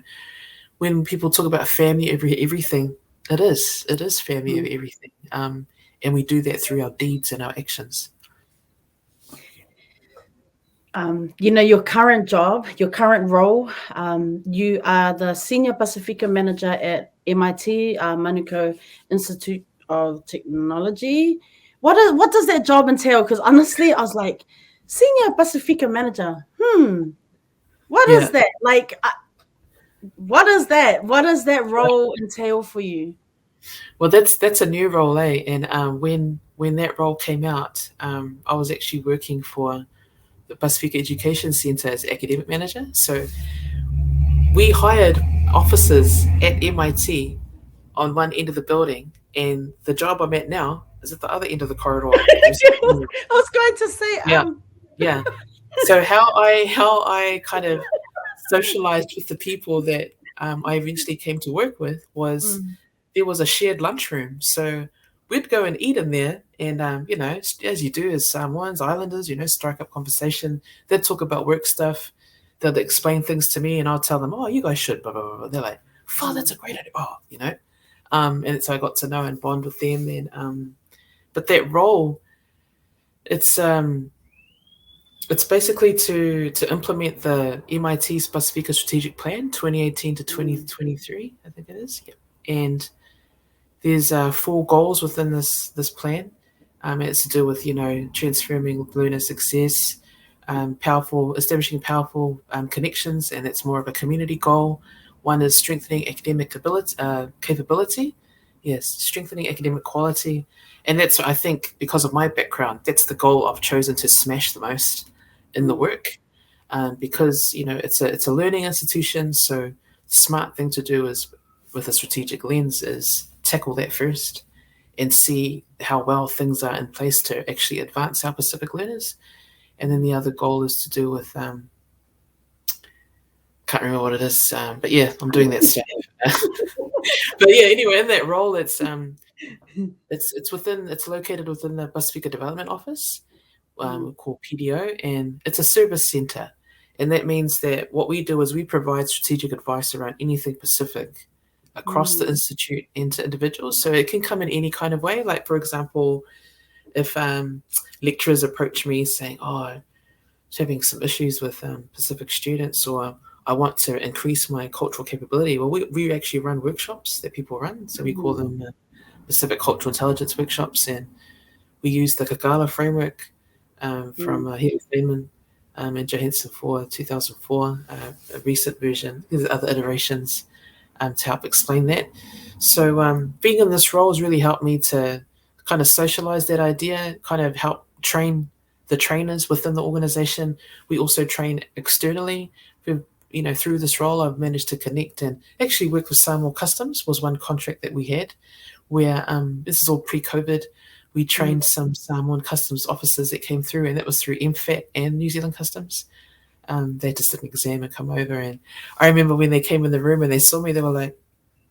when people talk about family everything, it is family of everything, and we do that through our deeds and our actions. Your current job, your current role, you are the Senior Pacifica Manager at MIT, Manukau Institute of Technology. What does that job entail? Because honestly, I was like, Senior Pacifica Manager, what is that? Like, what is that? What does that role entail for you? Well, that's a new role, eh? And when that role came out, I was actually working for the Pacifica Education Centre as academic manager. So we hired officers at MIT on one end of the building, and the job I'm at now is at the other end of the corridor. I was going to say, yeah. So how I kind of socialized with the people that I eventually came to work with was there was a shared lunchroom. So we'd go and eat in there, and as you do as Samoans, Islanders, strike up conversation. They'd talk about work stuff. They'd explain things to me, and I'll tell them, "Oh, you guys should." Blah blah blah. They're like, "Oh, that's a great idea." Oh, and so I got to know and bond with them. And but that role, it's It's basically to implement the MIT's Pacifica strategic plan, 2018 to 2023, I think it is. Yeah. And there's 4 goals within this plan. It's to do with transforming learner success, establishing powerful connections, and that's more of a community goal. One is strengthening academic capability. Yes, strengthening academic quality, and that's, I think, because of my background, that's the goal I've chosen to smash the most in the work, because it's a learning institution. So the smart thing to do is, with a strategic lens, is tackle that first and see how well things are in place to actually advance our Pacific learners. And then the other goal is to do with can't remember what it is, but yeah, I'm doing that stuff. But yeah, anyway, in that role, it's located within the Pacifica Development Office, called PDO, and it's a service center. And that means that what we do is we provide strategic advice around anything Pacific across the institute and to individuals. So it can come in any kind of way. Like, for example, if lecturers approach me saying, I'm having some issues with Pacific students, or I want to increase my cultural capability. Well, we actually run workshops that people run. So we call them Pacific Cultural Intelligence Workshops, and we use the Kagala framework from Henry Feynman and Johansson for 2004, a recent version. There's other iterations to help explain that. So being in this role has really helped me to kind of socialize that idea, kind of help train the trainers within the organization. We also train externally. Through this role, I've managed to connect and actually work with Samoa Customs. Was one contract that we had where this is all pre-COVID. We trained some Samoan customs officers that came through, and that was through MFAT and New Zealand Customs. They just did an exam and come over. And I remember when they came in the room and they saw me, they were like,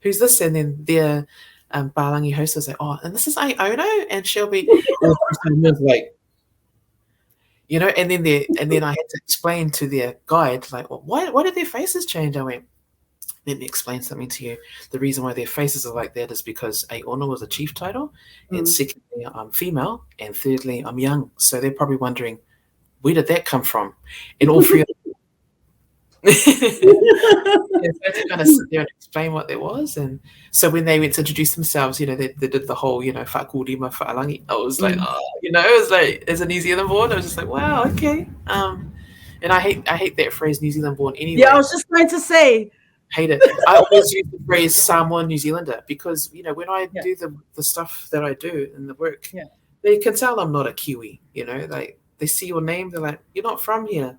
"Who's this?" And then their Balangi host was like, "Oh, and this is Aiono," and she'll be like, and then I had to explain to their guide, like, well, why did their faces change? I went, let me explain something to you. The reason why their faces are like that is because Aiono was a chief title, and secondly, I'm female, and thirdly, I'm young. So they're probably wondering, where did that come from? And all three of them. So I had to kind of sit there and explain what that was. And so when they went to introduce themselves, they did the whole, whakurima whaalangi. I was like, it was like, as a New Zealand born, I was just like, wow, okay. And I hate that phrase, New Zealand born, anyway. Yeah, I was just going to say. Hate it. I always use the phrase Samoan New Zealander because, when I do the stuff that I do in the work, they can tell I'm not a Kiwi, like they see your name, they're like, you're not from here.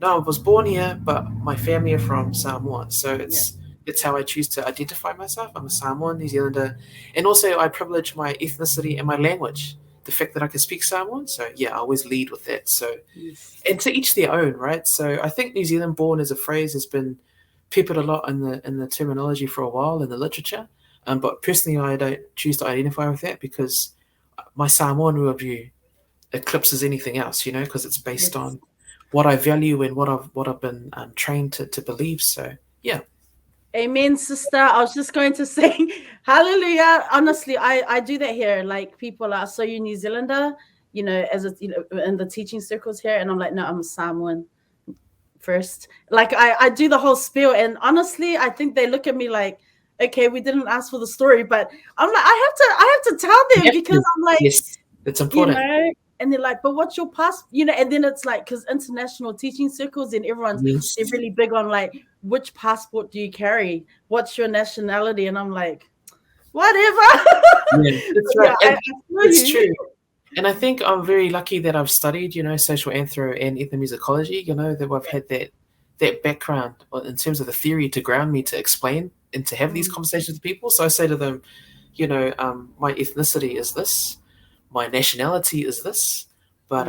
No, I was born here, but my family are from Samoa. So it's how I choose to identify myself. I'm a Samoan New Zealander. And also I privilege my ethnicity and my language, the fact that I can speak Samoan. So I always lead with that. So, and to each their own, right? So I think New Zealand born as a phrase has been peppered a lot in the terminology for a while in the literature. But personally, I don't choose to identify with that because my Samoan worldview eclipses anything else, because it's based on what I value and what I've been trained to believe. So Amen, sister. I was just going to say hallelujah. Honestly, I do that here. Like, people are, so you New Zealander, as a, in the teaching circles here, and I'm like, no, I'm a Samoan first. Like, I do the whole spiel, and honestly, I think they look at me like, okay, we didn't ask for the story, but I'm like, I have to tell them because I'm like, yes, it's important. And they're like, but what's your pass? And then it's like, because international teaching circles and everyone's they're really big on like, which passport do you carry? What's your nationality? And I'm like, whatever. Yeah, that's right. It's true. And I think I'm very lucky that I've studied, social anthro and ethnomusicology, that I've had that background in terms of the theory to ground me to explain and to have these conversations with people. So I say to them, my ethnicity is this. My nationality is this, but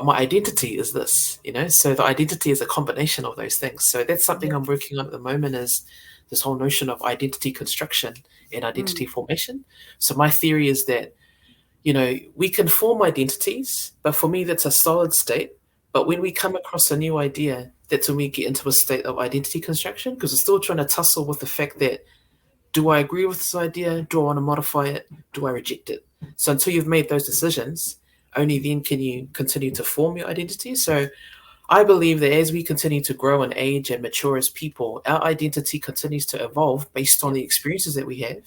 my identity is this, so the identity is a combination of those things. So that's something I'm working on at the moment, is this whole notion of identity construction and identity formation. So my theory is that, we can form identities, but for me, that's a solid state. But when we come across a new idea, that's when we get into a state of identity construction, because we're still trying to tussle with the fact that, do I agree with this idea? Do I want to modify it? Do I reject it? So until you've made those decisions, only then can you continue to form your identity. So I believe that as we continue to grow and age and mature as people, our identity continues to evolve based on the experiences that we have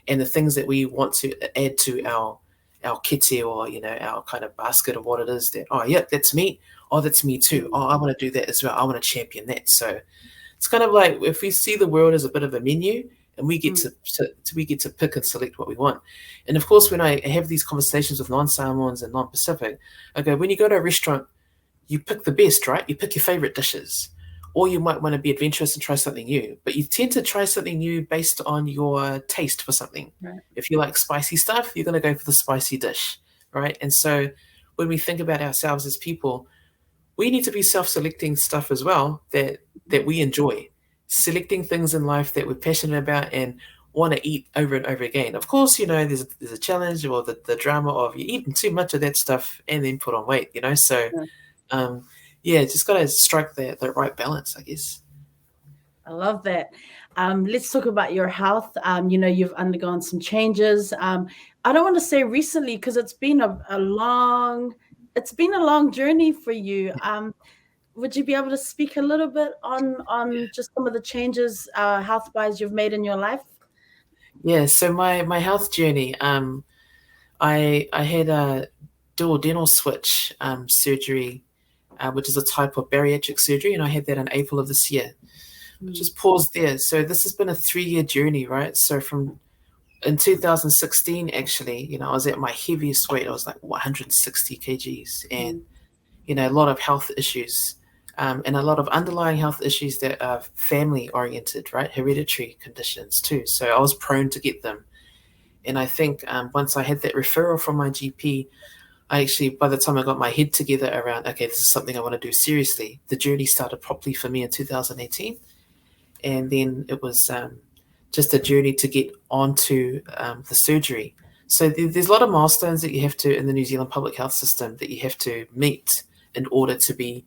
and the things that we want to add to our kete, or our kind of basket of what it is that, oh yeah, that's me. Oh, that's me too. Oh, I want to do that as well. I want to champion that. So it's kind of like if we see the world as a bit of a menu, and we get to pick and select what we want. And of course, when I have these conversations with non-Samoans and non-Pacific, I go, when you go to a restaurant, you pick the best, right? You pick your favorite dishes. Or you might want to be adventurous and try something new. But you tend to try something new based on your taste for something. Right. If you like spicy stuff, you're going to go for the spicy dish, right? And so when we think about ourselves as people, we need to be self-selecting stuff as well that we enjoy. Selecting things in life that we're passionate about and want to eat over and over again. Of course, there's a challenge, or the drama of you eating too much of that stuff and then put on weight, So just got to strike the right balance, I guess. I love that. Let's talk about your health. You've undergone some changes. I don't want to say recently, because it's been a long journey for you. Would you be able to speak a little bit on just some of the changes health-wise you've made in your life? Yeah, so my health journey, I had a dual dental switch surgery, which is a type of bariatric surgery, and I had that in April of this year. Just pause there. So this has been a 3-year journey, right? So in 2016, actually, I was at my heaviest weight. I was like 160 kgs, and a lot of health issues, and a lot of underlying health issues that are family oriented, right? Hereditary conditions too. So I was prone to get them. And I think once I had that referral from my GP, I actually, by the time I got my head together around, okay, this is something I want to do seriously, the journey started properly for me in 2018. And then it was just a journey to get onto the surgery. So there's a lot of milestones that you have to, in the New Zealand public health system, that you have to meet in order to be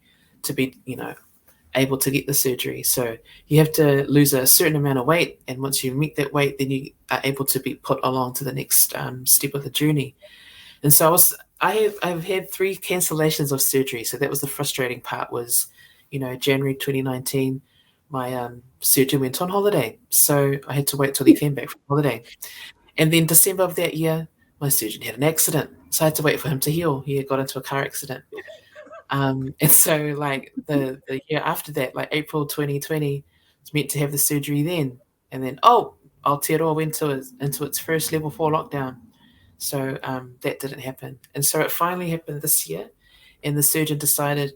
able to get the surgery. So you have to lose a certain amount of weight, and once you meet that weight, then you are able to be put along to the next step of the journey. And so I've had 3 cancellations of surgery. So that was the frustrating part. Was January 2019, my surgeon went on holiday, so I had to wait till he came back from holiday. And then December of that year, my surgeon had an accident, so I had to wait for him to heal. He had got into a car accident. And so like the year after that, like April 2020, was meant to have the surgery then. And then, Aotearoa went into its first level 4 lockdown. So that didn't happen. And so it finally happened this year. And the surgeon decided,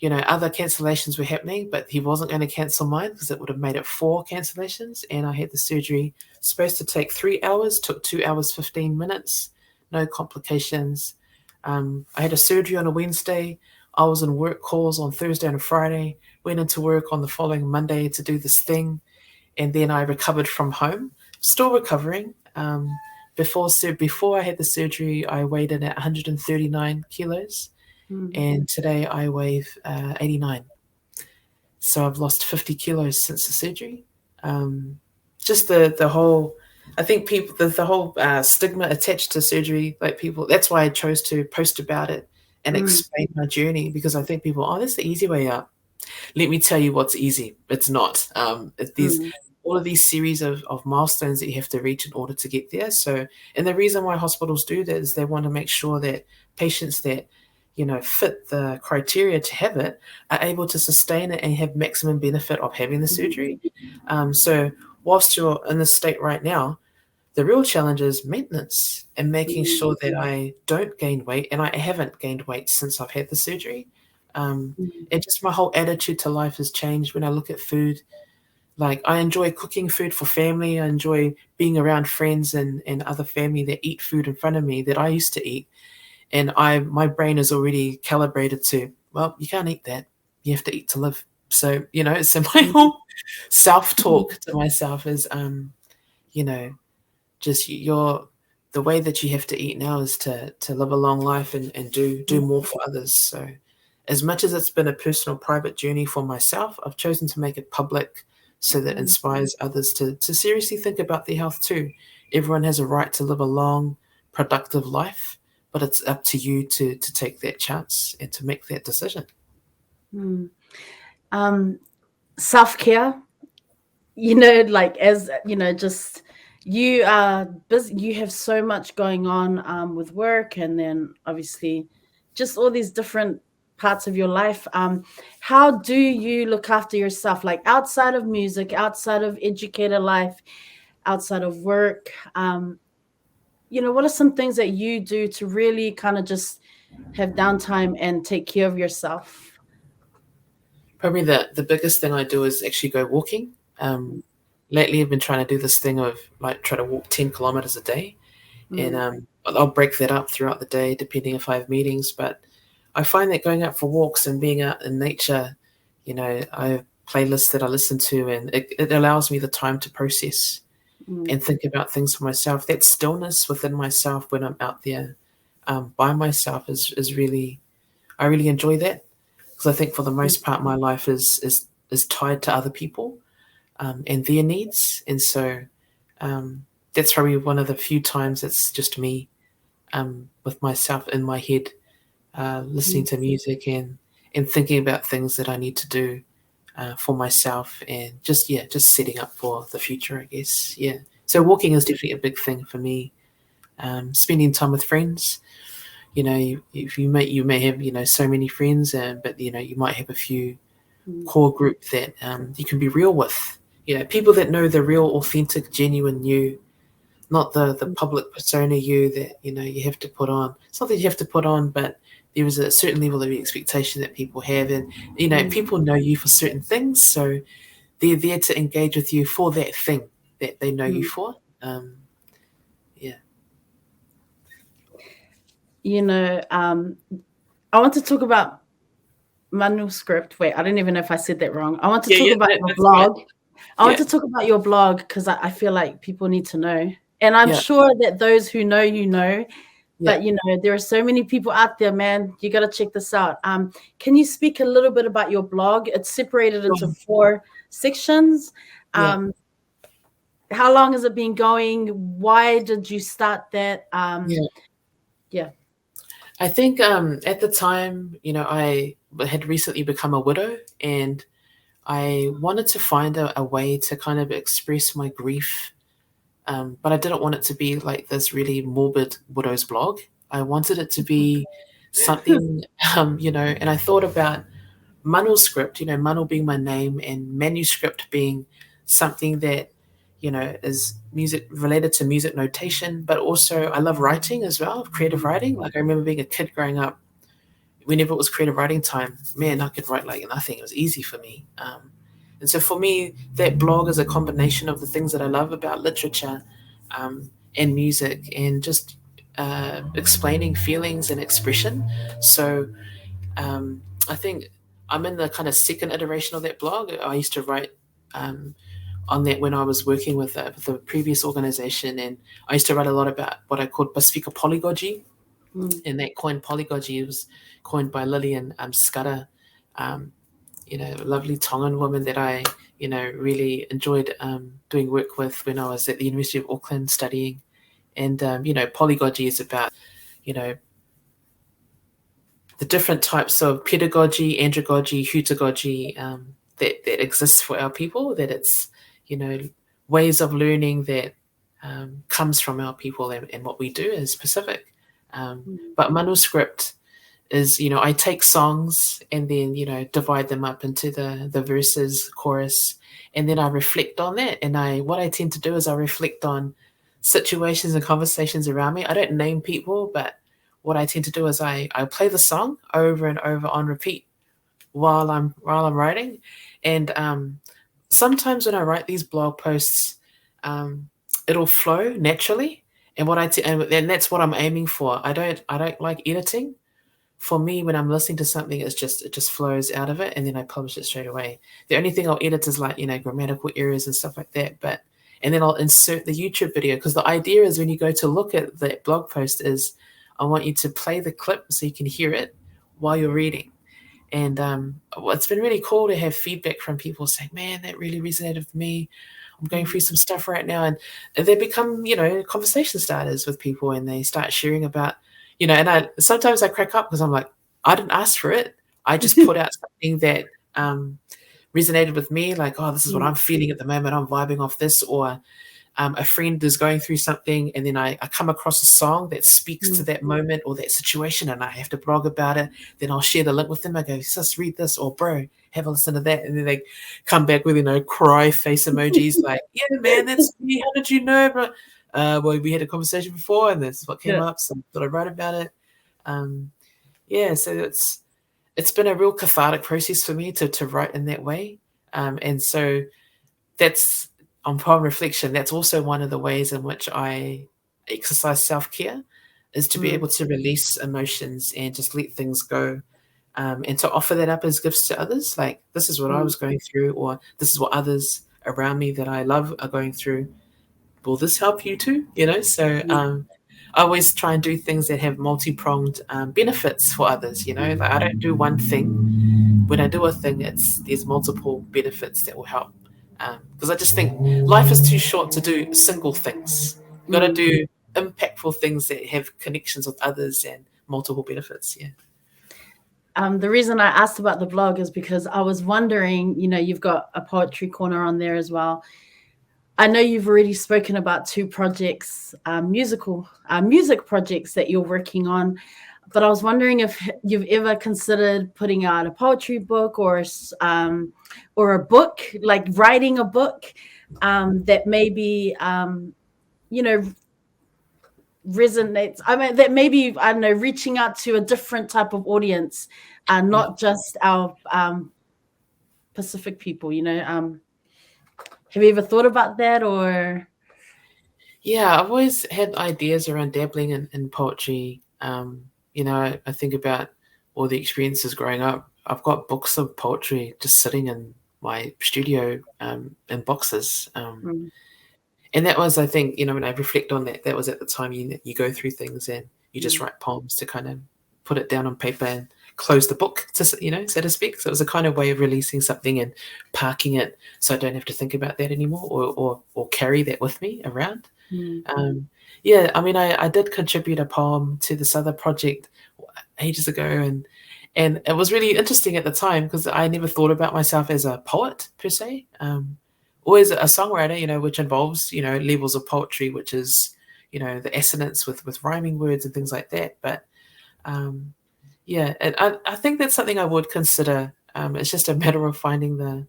other cancellations were happening, but he wasn't going to cancel mine because it would have made it 4 cancellations. And I had the surgery supposed to take 3 hours, took 2 hours, 15 minutes, no complications. I had a surgery on a Wednesday. I was in work calls on Thursday and Friday, went into work on the following Monday to do this thing. And then I recovered from home, still recovering. Before I had the surgery, I weighed in at 139 kilos. And today I weigh 89. So I've lost 50 kilos since the surgery. Just the whole, I think people, the whole stigma attached to surgery, like people, that's why I chose to post about it and explain my journey, because I think people, that's the easy way out. Let me tell you what's easy. It's not. All of these series of milestones that you have to reach in order to get there. So, and the reason why hospitals do that is they want to make sure that patients that fit the criteria to have it are able to sustain it and have maximum benefit of having the surgery. So whilst you're in this state right now, the real challenge is maintenance and making sure that I don't gain weight, and I haven't gained weight since I've had the surgery. And just my whole attitude to life has changed when I look at food. Like, I enjoy cooking food for family. I enjoy being around friends and other family that eat food in front of me that I used to eat. And my brain is already calibrated to, well, you can't eat that. You have to eat to live. So, so my whole self-talk to myself is, just the way that you have to eat now is to live a long life and do more for others. So as much as it's been a personal, private journey for myself, I've chosen to make it public so that it inspires others to seriously think about their health too. Everyone has a right to live a long, productive life, but it's up to you to take that chance and to make that decision. Self-care, like, as just you are busy, you have so much going on with work, and then obviously just all these different parts of your life. How do you look after yourself, like outside of music, outside of educator life, outside of work? What are some things that you do to really kind of just have downtime and take care of yourself? Probably the biggest thing I do is actually go walking. Lately, I've been trying to do this thing of like try to walk 10 kilometers a day, and I'll break that up throughout the day depending if I have meetings. But I find that going out for walks and being out in nature, I have playlists that I listen to, and it allows me the time to process and think about things for myself. That stillness within myself when I'm out there by myself is really, I really enjoy that, because I think for the most part my life is tied to other people and their needs, and so that's probably one of the few times it's just me with myself in my head, listening to music and thinking about things that I need to do for myself, and just setting up for the future, I guess. So walking is definitely a big thing for me. Spending time with friends, you may have so many friends, but you might have a few core group that you can be real with, people that know the real, authentic, genuine you, not the public persona you that you have to put on. It's not that you have to put on, but there is a certain level of expectation that people have, and people know you for certain things, so they're there to engage with you for that thing that they know you for. I want to talk about manuscript. Wait, I don't even know if I said that wrong. I want to talk about your blog. Right. I want to talk about your blog because I feel like people need to know. And I'm sure that those who know you know, but there are so many people out there, man. You got to check this out. Can you speak a little bit about your blog? It's separated into 4 sections. How long has it been going? Why did you start that? I think at the time, I had recently become a widow, and I wanted to find a way to kind of express my grief, but I didn't want it to be like this really morbid widow's blog. I wanted it to be something, and I thought about manuscript, Manu being my name, and manuscript being something that, is music related to music notation, but also I love writing as well, creative writing. Like I remember being a kid growing up, whenever it was creative writing time, man, I could write like nothing. It was easy for me. And so for me, that blog is a combination of the things that I love about literature and music, and just explaining feelings and expression. So I think I'm in the kind of second iteration of that blog. I used to write on that when I was working with the previous organization, and I used to write a lot about what I called Pacifica polygogy, and that polygogy was coined by Lillian Scudder, a lovely Tongan woman that I really enjoyed doing work with when I was at the University of Auckland studying. And polygogy is about the different types of pedagogy, andragogy, heutagogy that exists for our people, that it's ways of learning that comes from our people and what we do is Pacific. But manuscript is, I take songs and then, divide them up into the verses, chorus, and then I reflect on that. And what I tend to do is I reflect on situations and conversations around me. I don't name people, but what I tend to do is I play the song over and over on repeat while I'm writing. And sometimes when I write these blog posts, it'll flow naturally. And and that's what I'm aiming for. I don't like editing. For me, when I'm listening to something, it just flows out of it, and then I publish it straight away. The only thing I'll edit is like grammatical errors and stuff like that. And then I'll insert the YouTube video, because the idea is when you go to look at that blog post is I want you to play the clip so you can hear it while you're reading. And it's been really cool to have feedback from people saying, man, that really resonated with me. I'm going through some stuff right now. And they become, conversation starters with people, and they start sharing about, and sometimes I crack up because I'm like, I didn't ask for it. I just put out something that resonated with me, like, oh, this is what I'm feeling at the moment. I'm vibing off this, or a friend is going through something, and then I come across a song that speaks to that moment or that situation, and I have to blog about it. Then I'll share the link with them. I go, sis, read this, or bro, have a listen to that. And then they come back with, cry face emojis, like, yeah, man, that's me. How did you know? But well, we had a conversation before, and that's what came up. So I thought I'd write about it. So it's been a real cathartic process for me to write in that way. And so that's, on poem reflection, that's also one of the ways in which I exercise self-care, is to be able to release emotions and just let things go, and to offer that up as gifts to others. Like, this is what I was going through, or this is what others around me that I love are going through. Will this help you too? So I always try and do things that have multi-pronged benefits for others. Like, I don't do one thing. When I do a thing, there's multiple benefits that will help. Because I just think life is too short to do single things. You've got to do impactful things that have connections with others and multiple benefits. The reason I asked about the blog is because I was wondering, you've got a poetry corner on there as well. I know you've already spoken about 2 projects, music projects that you're working on, but I was wondering if you've ever considered putting out a poetry book or a book, like writing a book that maybe, resonates. I mean, that maybe, I don't know, reaching out to a different type of audience, not just our Pacific people, Have you ever thought about that, or? Yeah, I've always had ideas around dabbling in poetry. I think about all the experiences growing up. I've got books of poetry just sitting in my studio in boxes. And that was, I think, when I reflect on that, that was at the time you go through things and you just write poems to kind of put it down on paper and close the book, so to speak. So it was a kind of way of releasing something and parking it so I don't have to think about that anymore or carry that with me around. I did contribute a poem to this other project ages ago, and it was really interesting at the time because I never thought about myself as a poet per se. Always a songwriter, which involves, levels of poetry, which is, the assonance with rhyming words and things like that. But and I think that's something I would consider. It's just a matter of finding the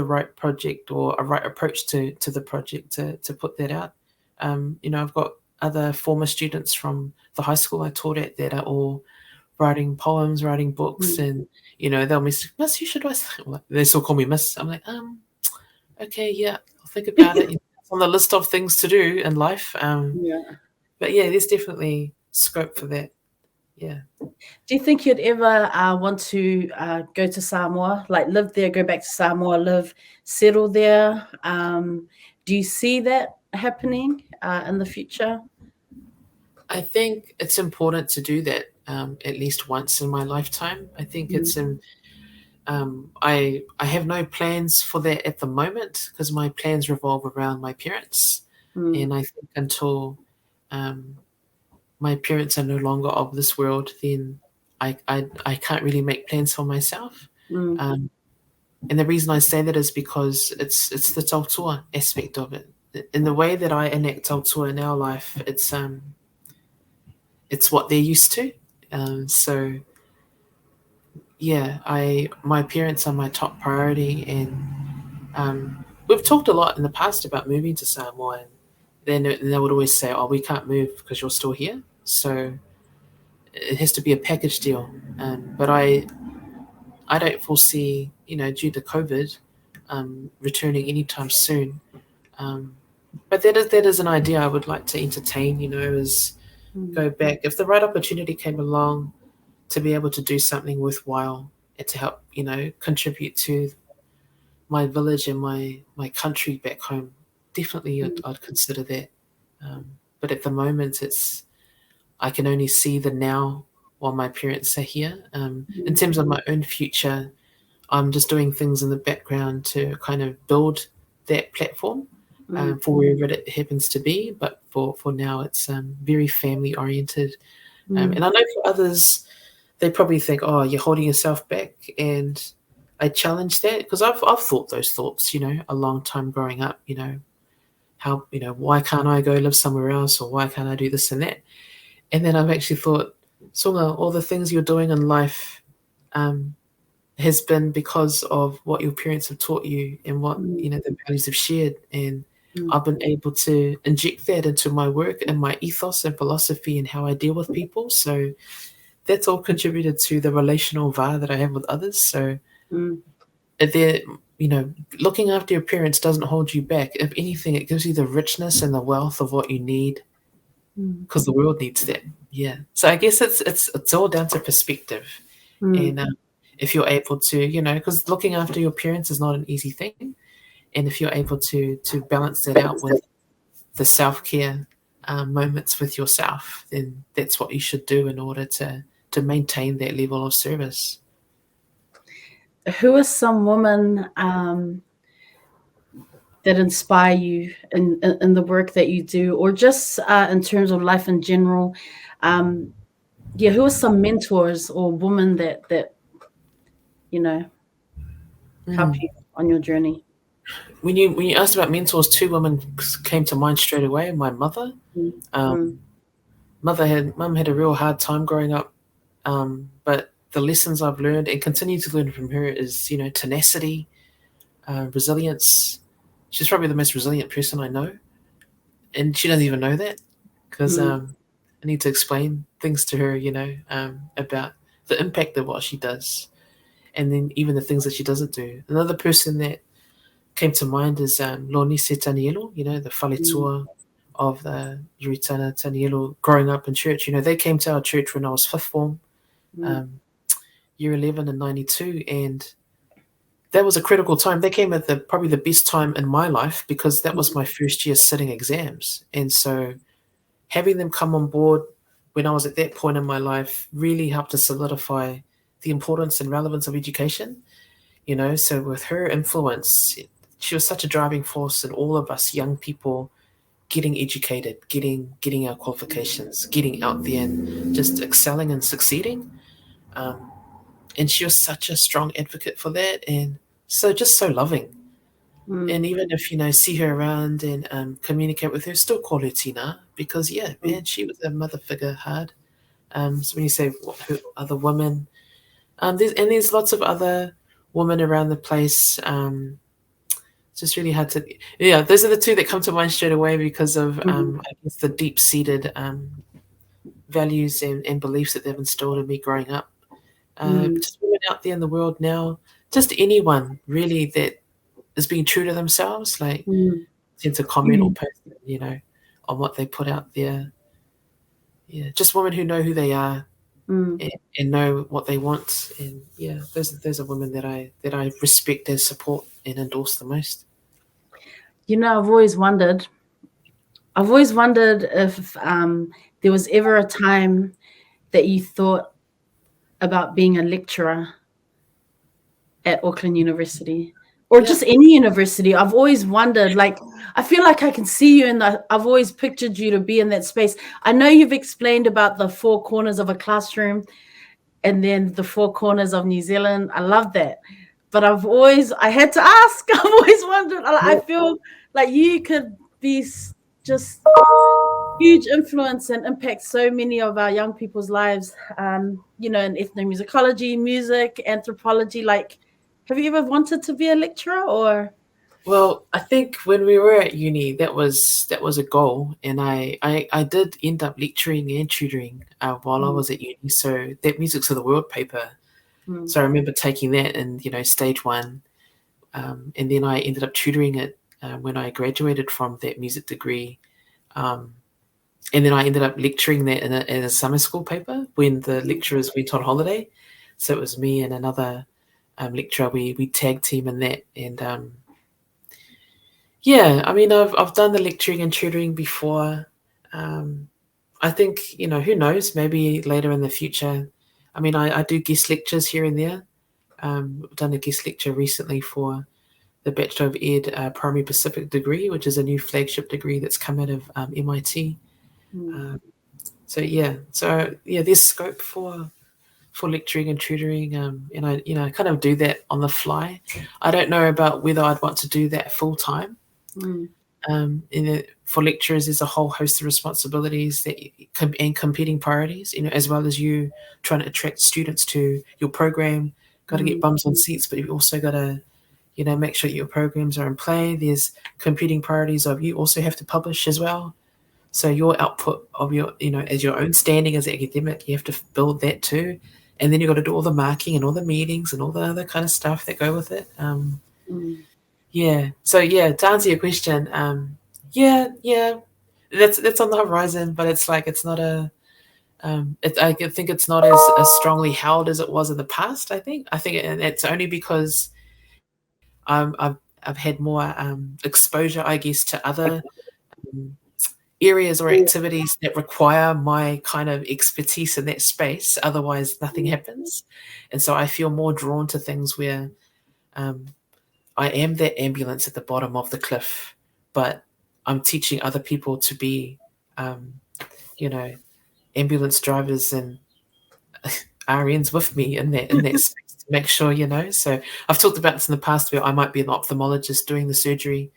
right project or a right approach to the project to put that out. I've got other former students from the high school I taught at that are all writing poems, writing books, and they'll miss, Miss, you should write. They still call me Miss. I'm like, okay, yeah, I'll think about it. It's on the list of things to do in life. But yeah, there's definitely scope for that. Yeah. Do you think you'd ever want to go to Samoa, like live there, go back to Samoa, settle there? Do you see that happening in the future? I think it's important to do that at least once in my lifetime. I think it's I have no plans for that at the moment because my plans revolve around my parents. And I think until my parents are no longer of this world, then I can't really make plans for myself. And the reason I say that is because it's the tautua aspect of it. In the way that I enact tautua in our life, it's what they're used to. So yeah, my parents are my top priority, and we've talked a lot in the past about moving to Samoa, and then they would always say, "Oh, we can't move because you're still here." So it has to be a package deal. But I don't foresee, due to COVID, returning anytime soon. But that is an idea I would like to entertain. Is go back if the right opportunity came along to be able to do something worthwhile and to help, contribute to my village and my country back home. Definitely, I'd consider that. But at the moment, I can only see the now while my parents are here. In terms of my own future, I'm just doing things in the background to kind of build that platform for wherever it happens to be. But for now, it's very family oriented. And I know for others, they probably think, oh, you're holding yourself back. And I challenge that because I've thought those thoughts, a long time growing up, how, why can't I go live somewhere else, or why can't I do this and that? And then I've actually thought, Songa, all the things you're doing in life has been because of what your parents have taught you and what, the values have shared. And I've been able to inject that into my work and my ethos and philosophy and how I deal with people. So that's all contributed to the relational va that I have with others. So they're, looking after your parents doesn't hold you back. If anything, it gives you the richness and the wealth of what you need, because the world needs that. Yeah. So I guess it's all down to perspective. And if you're able to, because looking after your parents is not an easy thing. And if you're able to balance that out with the self-care moments with yourself, then that's what you should do in order to maintain that level of service. Who are some women that inspire you in the work that you do, or just in terms of life in general? Who are some mentors or women that help you on your journey? When you asked about mentors, two women came to mind straight away. My mother. Mum had a real hard time growing up, but the lessons I've learned and continue to learn from her is, tenacity, resilience. She's probably the most resilient person I know, and she doesn't even know that, because I need to explain things to her, about the impact of what she does, and then even the things that she doesn't do. Another person that came to mind is Lonise Tanielo, the whaletua of the Yuritana Tanielo, growing up in church. They came to our church when I was fifth form, year 11 in 92, and that was a critical time. They came at probably the best time in my life, because that was my first year sitting exams. And so having them come on board when I was at that point in my life really helped to solidify the importance and relevance of education. So with her influence, she was such a driving force in all of us young people getting educated, getting our qualifications, getting out there and just excelling and succeeding. And she was such a strong advocate for that, and so loving. And even if, see her around and communicate with her, still call her Tina, because, man, she was a mother figure hard. So when you say who other women, there's lots of other women around the place. Just really hard to, those are the two that come to mind straight away, because of, I guess, the deep-seated values and beliefs that they've instilled in me growing up. Just women out there in the world now, just anyone really that is being true to themselves, like tend to comment or post, on what they put out there. Yeah, just women who know who they are and know what they want. And those are women that I respect and support and endorse the most. I've always wondered if there was ever a time that you thought about being a lecturer at Auckland University, or just any university. I've always wondered, I feel like I can see you I've always pictured you to be in that space. I know you've explained about the four corners of a classroom and then the four corners of New Zealand. I love that. But I had to ask, I've always wondered, I feel like you could be just huge influence and impact so many of our young people's lives, in ethnomusicology, music, anthropology. Have you ever wanted to be a lecturer, or? Well, I think when we were at uni, that was a goal, and I did end up lecturing and tutoring while I was at uni. So that Music to the World paper. So I remember taking that in, stage one, and then I ended up tutoring it when I graduated from that music degree. And then I ended up lecturing that in a summer school paper when the lecturers went on holiday. So it was me and another lecturer. We tag team in that. And I've done the lecturing and tutoring before. I think, who knows, maybe later in the future. I do guest lectures here and there. I've done a guest lecture recently for the Bachelor of Ed Primary Pacific degree, which is a new flagship degree that's come out of MIT. So there's scope for lecturing and tutoring, and I kind of do that on the fly. I don't know about whether I'd want to do that full time. For lecturers, there's a whole host of responsibilities and competing priorities, as well as you trying to attract students to your program. Got to get bums on seats, but you've also got to, make sure your programs are in play. There's competing priorities of you also have to publish as well. So your output of your, as your own standing as an academic, you have to build that too. And then you've got to do all the marking and all the meetings and all the other kind of stuff that go with it. Yeah. So to answer your question, that's on the horizon, but it's like it's not a. I think it's not as strongly held as it was in the past. I think it's only because I've had more exposure, I guess, to other areas or activities that require my kind of expertise in that space. Otherwise, nothing happens, and so I feel more drawn to things where I am that ambulance at the bottom of the cliff, but I'm teaching other people to be, ambulance drivers and RNs with me in that space to make sure, So I've talked about this in the past where I might be an ophthalmologist doing the surgery,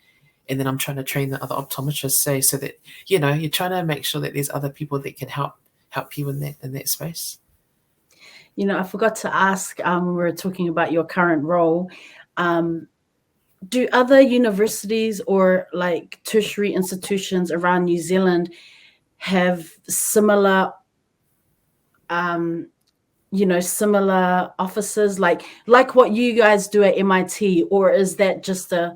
and then I'm trying to train the other optometrists, so that you're trying to make sure that there's other people that can help you in that space. I forgot to ask. We were talking about your current role. Do other universities or like tertiary institutions around New Zealand have similar, similar offices like what you guys do at MIT, or is that just a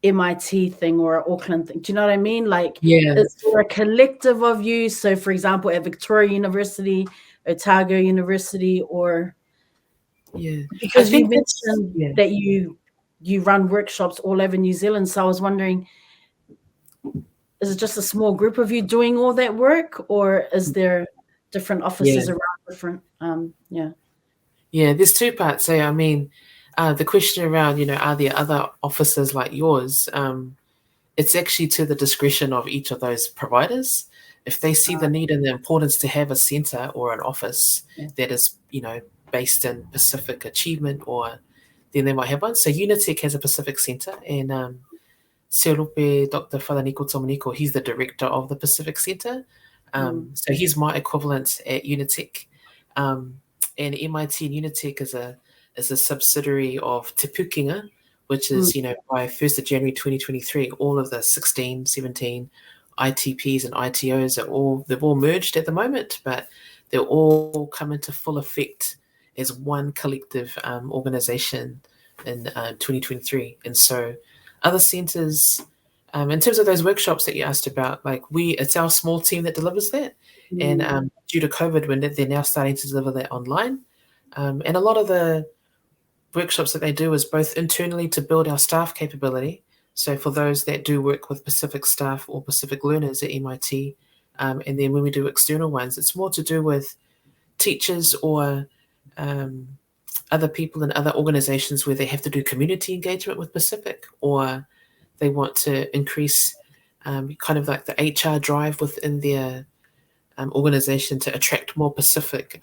MIT thing or an Auckland thing? Do you know what I mean? Like, is there a collective of you? So, for example, at Victoria University, Otago University, or because you mentioned that you run workshops all over New Zealand. So I was wondering, is it just a small group of you doing all that work, or is there different offices around different? There's two parts. So I mean, the question around, are there other offices like yours? It's actually to the discretion of each of those providers. If they see the need and the importance to have a centre or an office that is, based in Pacific achievement, or then they might have one. So Unitec has a Pacific Centre, and Seorupe Dr. Wharaniko Tomoniko, he's the director of the Pacific Centre. So he's my equivalent at Unitec. And MIT and Unitec is a subsidiary of Te Pukenga, which is, by 1st of January 2023, all of the 16, 17 ITPs and ITOs they've all merged at the moment, but they'll all come into full effect as one collective organization in 2023. And so other centres, in terms of those workshops that you asked about, like it's our small team that delivers that. And due to COVID, they're now starting to deliver that online. And a lot of the workshops that they do is both internally to build our staff capability. So for those that do work with Pacific staff or Pacific learners at MIT, and then when we do external ones, it's more to do with teachers or other people in other organizations where they have to do community engagement with Pacific, or they want to increase kind of like the HR drive within their organization to attract more Pacific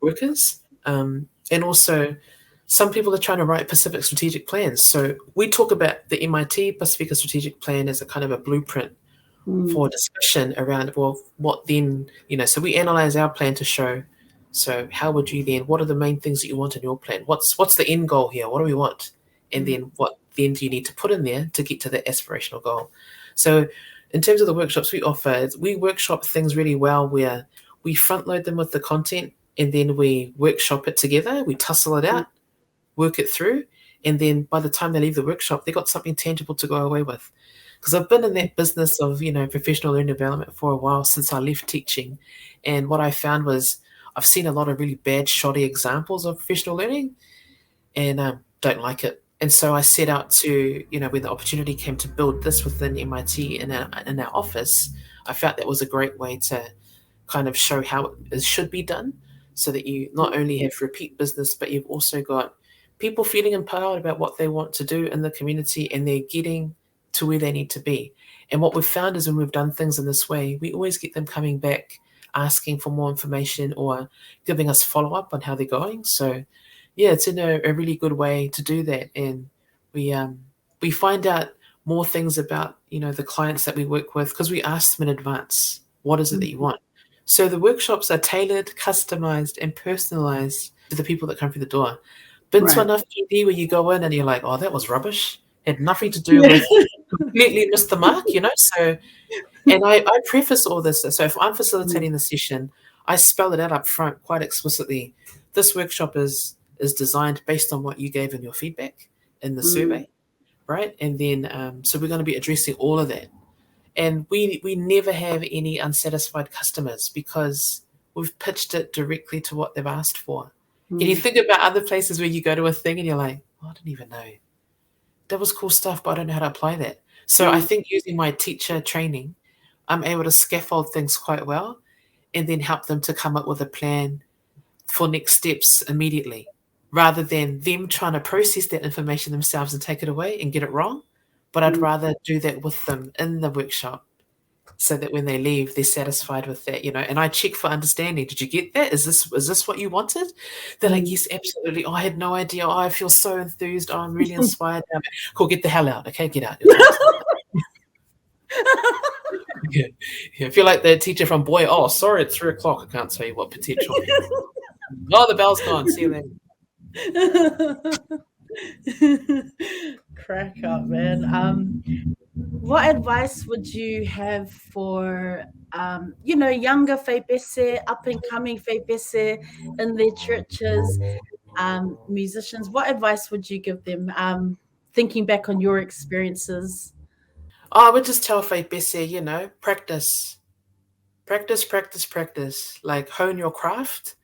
workers. And also some people are trying to write Pacific strategic plans. So we talk about the MIT Pacifica strategic plan as a kind of a blueprint for discussion around, well, what then, so we analyze our plan to show, so how would you then, what are the main things that you want in your plan? What's the end goal here? What do we want? And then what then do you need to put in there to get to that aspirational goal? So in terms of the workshops we offer, we workshop things really well where we front load them with the content, and then we workshop it together, we tussle it out, work it through, and then by the time they leave the workshop, they got something tangible to go away with. Because I've been in that business of, professional learning development for a while since I left teaching. And what I found was I've seen a lot of really bad, shoddy examples of professional learning, and don't like it. And so I set out to, when the opportunity came to build this within MIT in our office, I felt that was a great way to kind of show how it should be done, so that you not only have repeat business, but you've also got people feeling empowered about what they want to do in the community, and they're getting to where they need to be. And what we've found is when we've done things in this way, we always get them coming back, asking for more information or giving us follow-up on how they're going. So yeah, it's in a really good way to do that. And we find out more things about, the clients that we work with, because we ask them in advance, what is it that you want? So the workshops are tailored, customized, and personalized to the people that come through the door. Been to enough PD where you go in and you're like, oh, that was rubbish. Had nothing to do with, completely missed the mark, So, and I preface all this. So if I'm facilitating the session, I spell it out up front quite explicitly. This workshop is designed based on what you gave in your feedback in the survey, right? And then, so we're going to be addressing all of that. And we never have any unsatisfied customers because we've pitched it directly to what they've asked for. And you think about other places where you go to a thing and you're like, oh, I didn't even know. That was cool stuff, but I don't know how to apply that. So I think using my teacher training, I'm able to scaffold things quite well and then help them to come up with a plan for next steps immediately, rather than them trying to process that information themselves and take it away and get it wrong. But I'd rather do that with them in the workshop so that when they leave, they're satisfied with that, and I check for understanding. Did you get that? Is this what you wanted? They're like, yes, absolutely. Oh, I had no idea. Oh, I feel so enthused. Oh, I'm really inspired. Cool, get the hell out. Okay, get out. Yeah. I feel like the teacher from Boy. Oh, sorry, it's 3:00. I can't tell you what potential. Oh, the bell's gone. See you then. Crack up, man. What advice would you have for younger faipese, up and coming faipese in their churches, musicians? What advice would you give them, thinking back on your experiences? I would just tell faipese, practice, like hone your craft.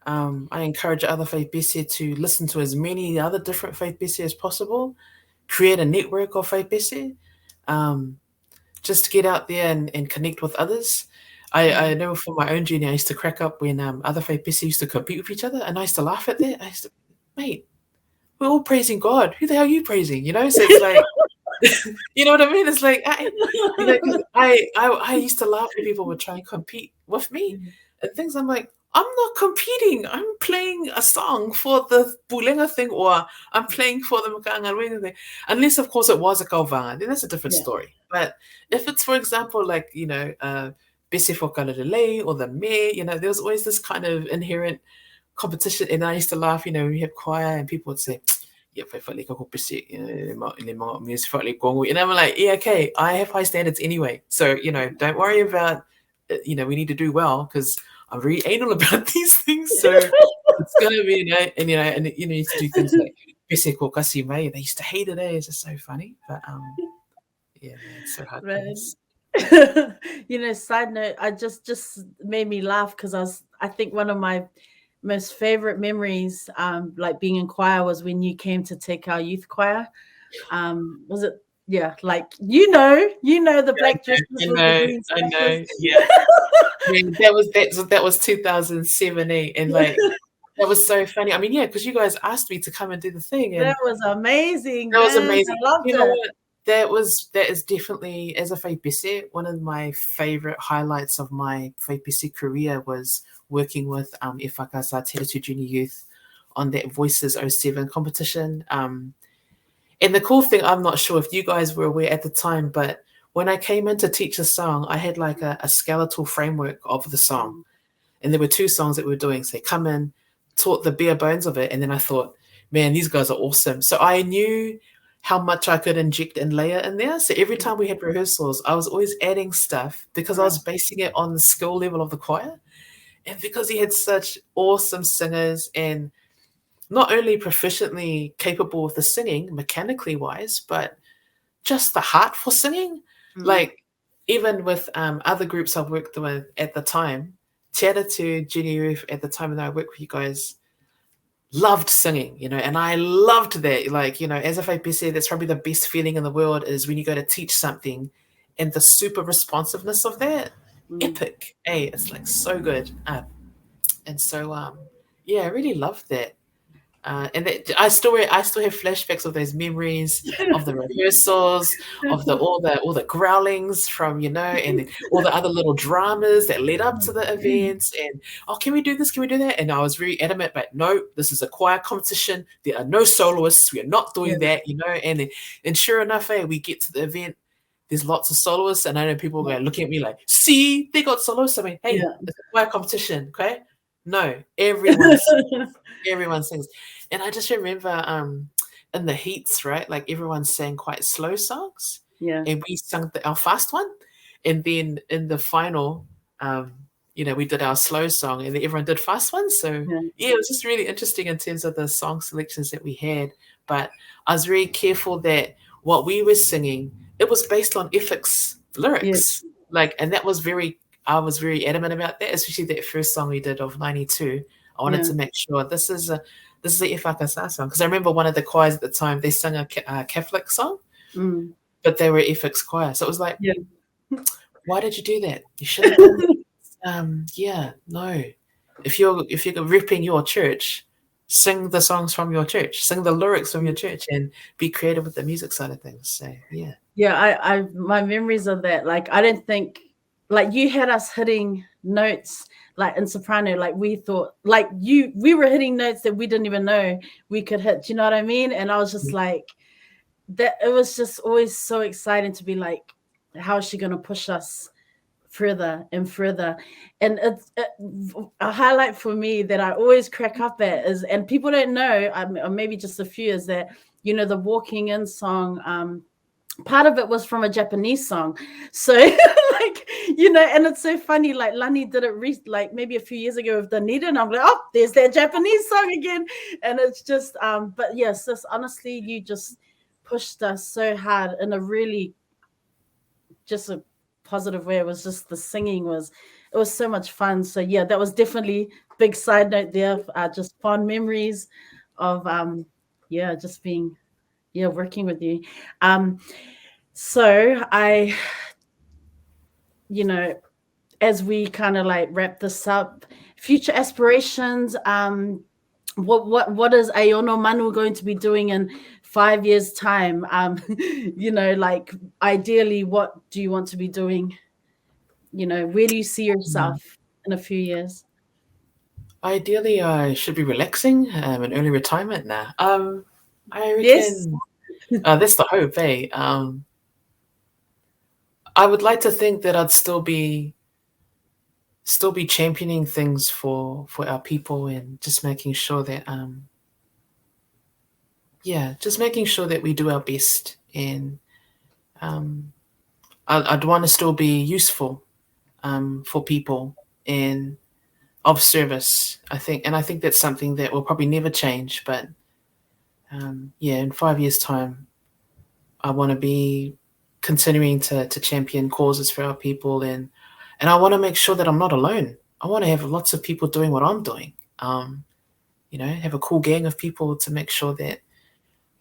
I encourage other faipese to listen to as many other different faipese as possible, create a network of faipese, just to get out there and connect with others. I know from my own journey, I used to crack up when other faipese used to compete with each other, and I used to laugh at that. I used to, mate, we're all praising God. Who the hell are you praising? So it's like, you know what I mean? It's like, I used to laugh when people would try and compete with me and things. I'm like, I'm not competing. I'm playing a song for the Pulenga thing, or I'm playing for the Makaangaruenga thing. Unless, of course, it was a Kauvanga, then that's a different story. But if it's, for example, like, Bese Fokalele or the Me, there's always this kind of inherent competition. And I used to laugh, when we have choir and people would say, yeah, and I'm like, yeah, okay, I have high standards anyway. So, don't worry about, we need to do well because I'm very anal about these things. So it's going to be, and you used to do things like Bese Kokasi Mai. They used to hate it, It's just so funny. But, yeah, man, it's so hard. Side note, I just made me laugh because I think one of my most favorite memories, like being in choir, was when you came to take our youth choir. Was it? Yeah, like the black dresses. I know. Yeah. that was 2017, and like that was so funny. I mean, yeah, because you guys asked me to come and do the thing, and that was amazing. That was amazing. I loved it. What? That is definitely, as a faipese, one of my favorite highlights of my faipese career was working with EFKS Te Ratu Junior Youth on that Voices 07 competition. And the cool thing, I'm not sure if you guys were aware at the time, but when I came in to teach a song, I had like a skeletal framework of the song. And there were 2 songs that we were doing. So come in, taught the bare bones of it. And then I thought, man, these guys are awesome. So I knew how much I could inject and layer in there. So every time we had rehearsals, I was always adding stuff because I was basing it on the skill level of the choir. And because he had such awesome singers and not only proficiently capable of the singing, mechanically wise, but just the heart for singing. Like even with other groups I've worked with at the time, Te Ratu Junior Youth at the time that I worked with you guys, loved singing, and I loved that. Like, as a faipese, that's probably the best feeling in the world is when you go to teach something and the super responsiveness of that, epic. It's like so good. And so, yeah, I really loved that. And I still have flashbacks of those memories of the rehearsals, of all the growlings from, and then all the other little dramas that led up to the events. And can we do this? Can we do that? And I was very adamant, but no, this is a choir competition. There are no soloists. We are not doing that, And sure enough, we get to the event. There's lots of soloists, and I know people are looking at me like, "See, they got soloists." I mean, hey, it's a choir competition, okay? No, everyone sings. And I just remember in the heats, right? Like everyone sang quite slow songs. Yeah. And we sung our fast one. And then in the final, we did our slow song and then everyone did fast ones. So it was just really interesting in terms of the song selections that we had. But I was very careful that what we were singing, it was based on EFKS lyrics. And I was very adamant about that, especially that first song we did of 92. I wanted to make sure this is the EFKS song. Because I remember one of the choirs at the time, they sang a Catholic song, but they were EFKS choir. So it was like, why did you do that? You should have done no. If you're ripping your church, sing the songs from your church, sing the lyrics from your church, and be creative with the music side of things. So I my memories of that, like I don't think, like you had us hitting notes like in soprano, like we thought, like we were hitting notes that we didn't even know we could hit. Do you know what I mean? And I was just like, that. It was just always so exciting to be like, how is she going to push us further and further? And it's a highlight for me that I always crack up at is, and people don't know, or maybe just a few, is that, the Walking In song, part of it was from a Japanese song. So and it's so funny, like Lani did it like maybe a few years ago with Danita, and I'm like, oh, there's that Japanese song again. And it's just, but yes, this honestly, you just pushed us so hard in a really just a positive way. It was just, the singing it was so much fun. So that was definitely big side note there. Just fond memories of just being working with you. So I, as we kind of like wrap this up, future aspirations, what is Aiono Manu going to be doing in 5 years' time? Like ideally, what do you want to be doing? Where do you see yourself in a few years? Ideally, I should be relaxing, in early retirement now. I reckon that's the hope, eh? I would like to think that I'd still be championing things for our people, and just making sure that we do our best. And I'd want to still be useful for people and of service, I think. And I think that's something that will probably never change. But in 5 years' time, I want to be continuing to champion causes for our people, and I want to make sure that I'm not alone. I want to have lots of people doing what I'm doing. Have a cool gang of people to make sure that,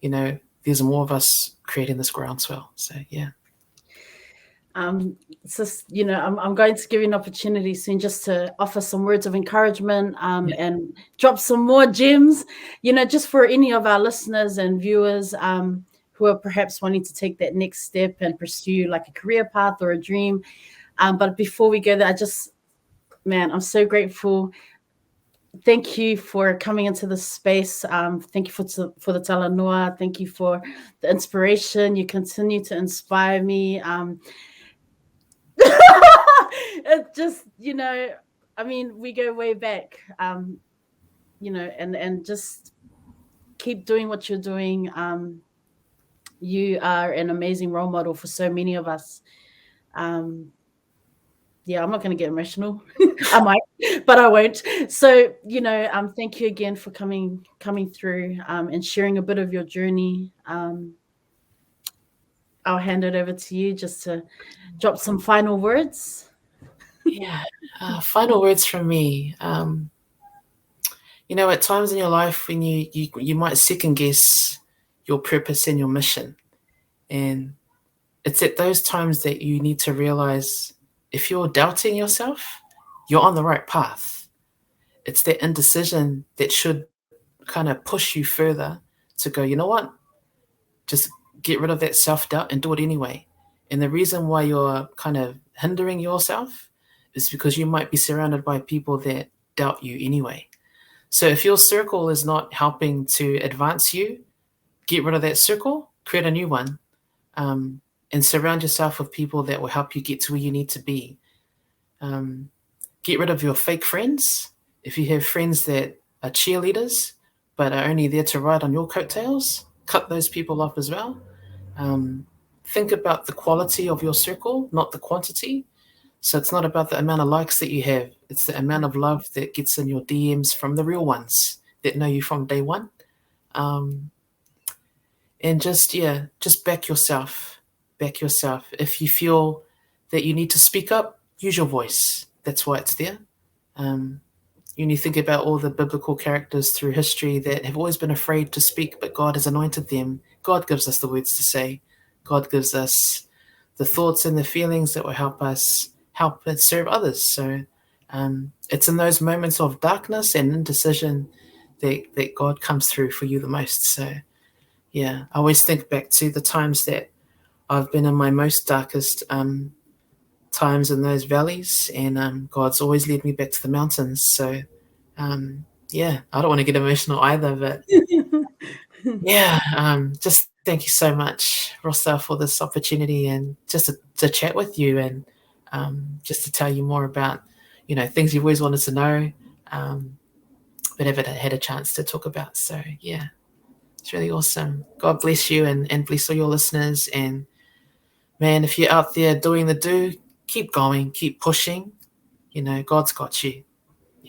there's more of us creating this groundswell. So it's just, I'm going to give you an opportunity soon just to offer some words of encouragement and drop some more gems, just for any of our listeners and viewers who are perhaps wanting to take that next step and pursue like a career path or a dream. But before we go there, I'm so grateful. Thank you for coming into this space. Thank you for the talanoa. Thank you for the inspiration. You continue to inspire me. It just, we go way back, and just keep doing what you're doing. You are an amazing role model for so many of us. I'm not going to get emotional. I might, but I won't. So, thank you again for coming through and sharing a bit of your journey. I'll hand it over to you just to drop some final words. Final words from me. At times in your life when you might second guess your purpose and your mission, and it's at those times that you need to realize, if you're doubting yourself, you're on the right path. It's that indecision that should kind of push you further to go, you know what, just get rid of that self-doubt and do it anyway. And the reason why you're kind of hindering yourself is because you might be surrounded by people that doubt you anyway. So if your circle is not helping to advance you, get rid of that circle, create a new one, and surround yourself with people that will help you get to where you need to be. Get rid of your fake friends. If you have friends that are cheerleaders but are only there to ride on your coattails, cut those people off as well. Think about the quality of your circle, not the quantity. So it's not about the amount of likes that you have. It's the amount of love that gets in your DMs from the real ones that know you from day one. And just back yourself. Back yourself. If you feel that you need to speak up, use your voice. That's why it's there. You need to think about all the biblical characters through history that have always been afraid to speak, but God has anointed them. God gives us the words to say. God gives us the thoughts and the feelings that will help us help and serve others. So it's in those moments of darkness and indecision that God comes through for you the most. So yeah, I always think back to the times that I've been in my most darkest times in those valleys, and God's always led me back to the mountains. So I don't want to get emotional either, but just thank you so much, Rosa, for this opportunity and just to chat with you and just to tell you more about things you've always wanted to know, but haven't had a chance to talk about. So yeah, it's really awesome. God bless you and bless all your listeners. And man, if you're out there doing the do, keep going, keep pushing. God's got you.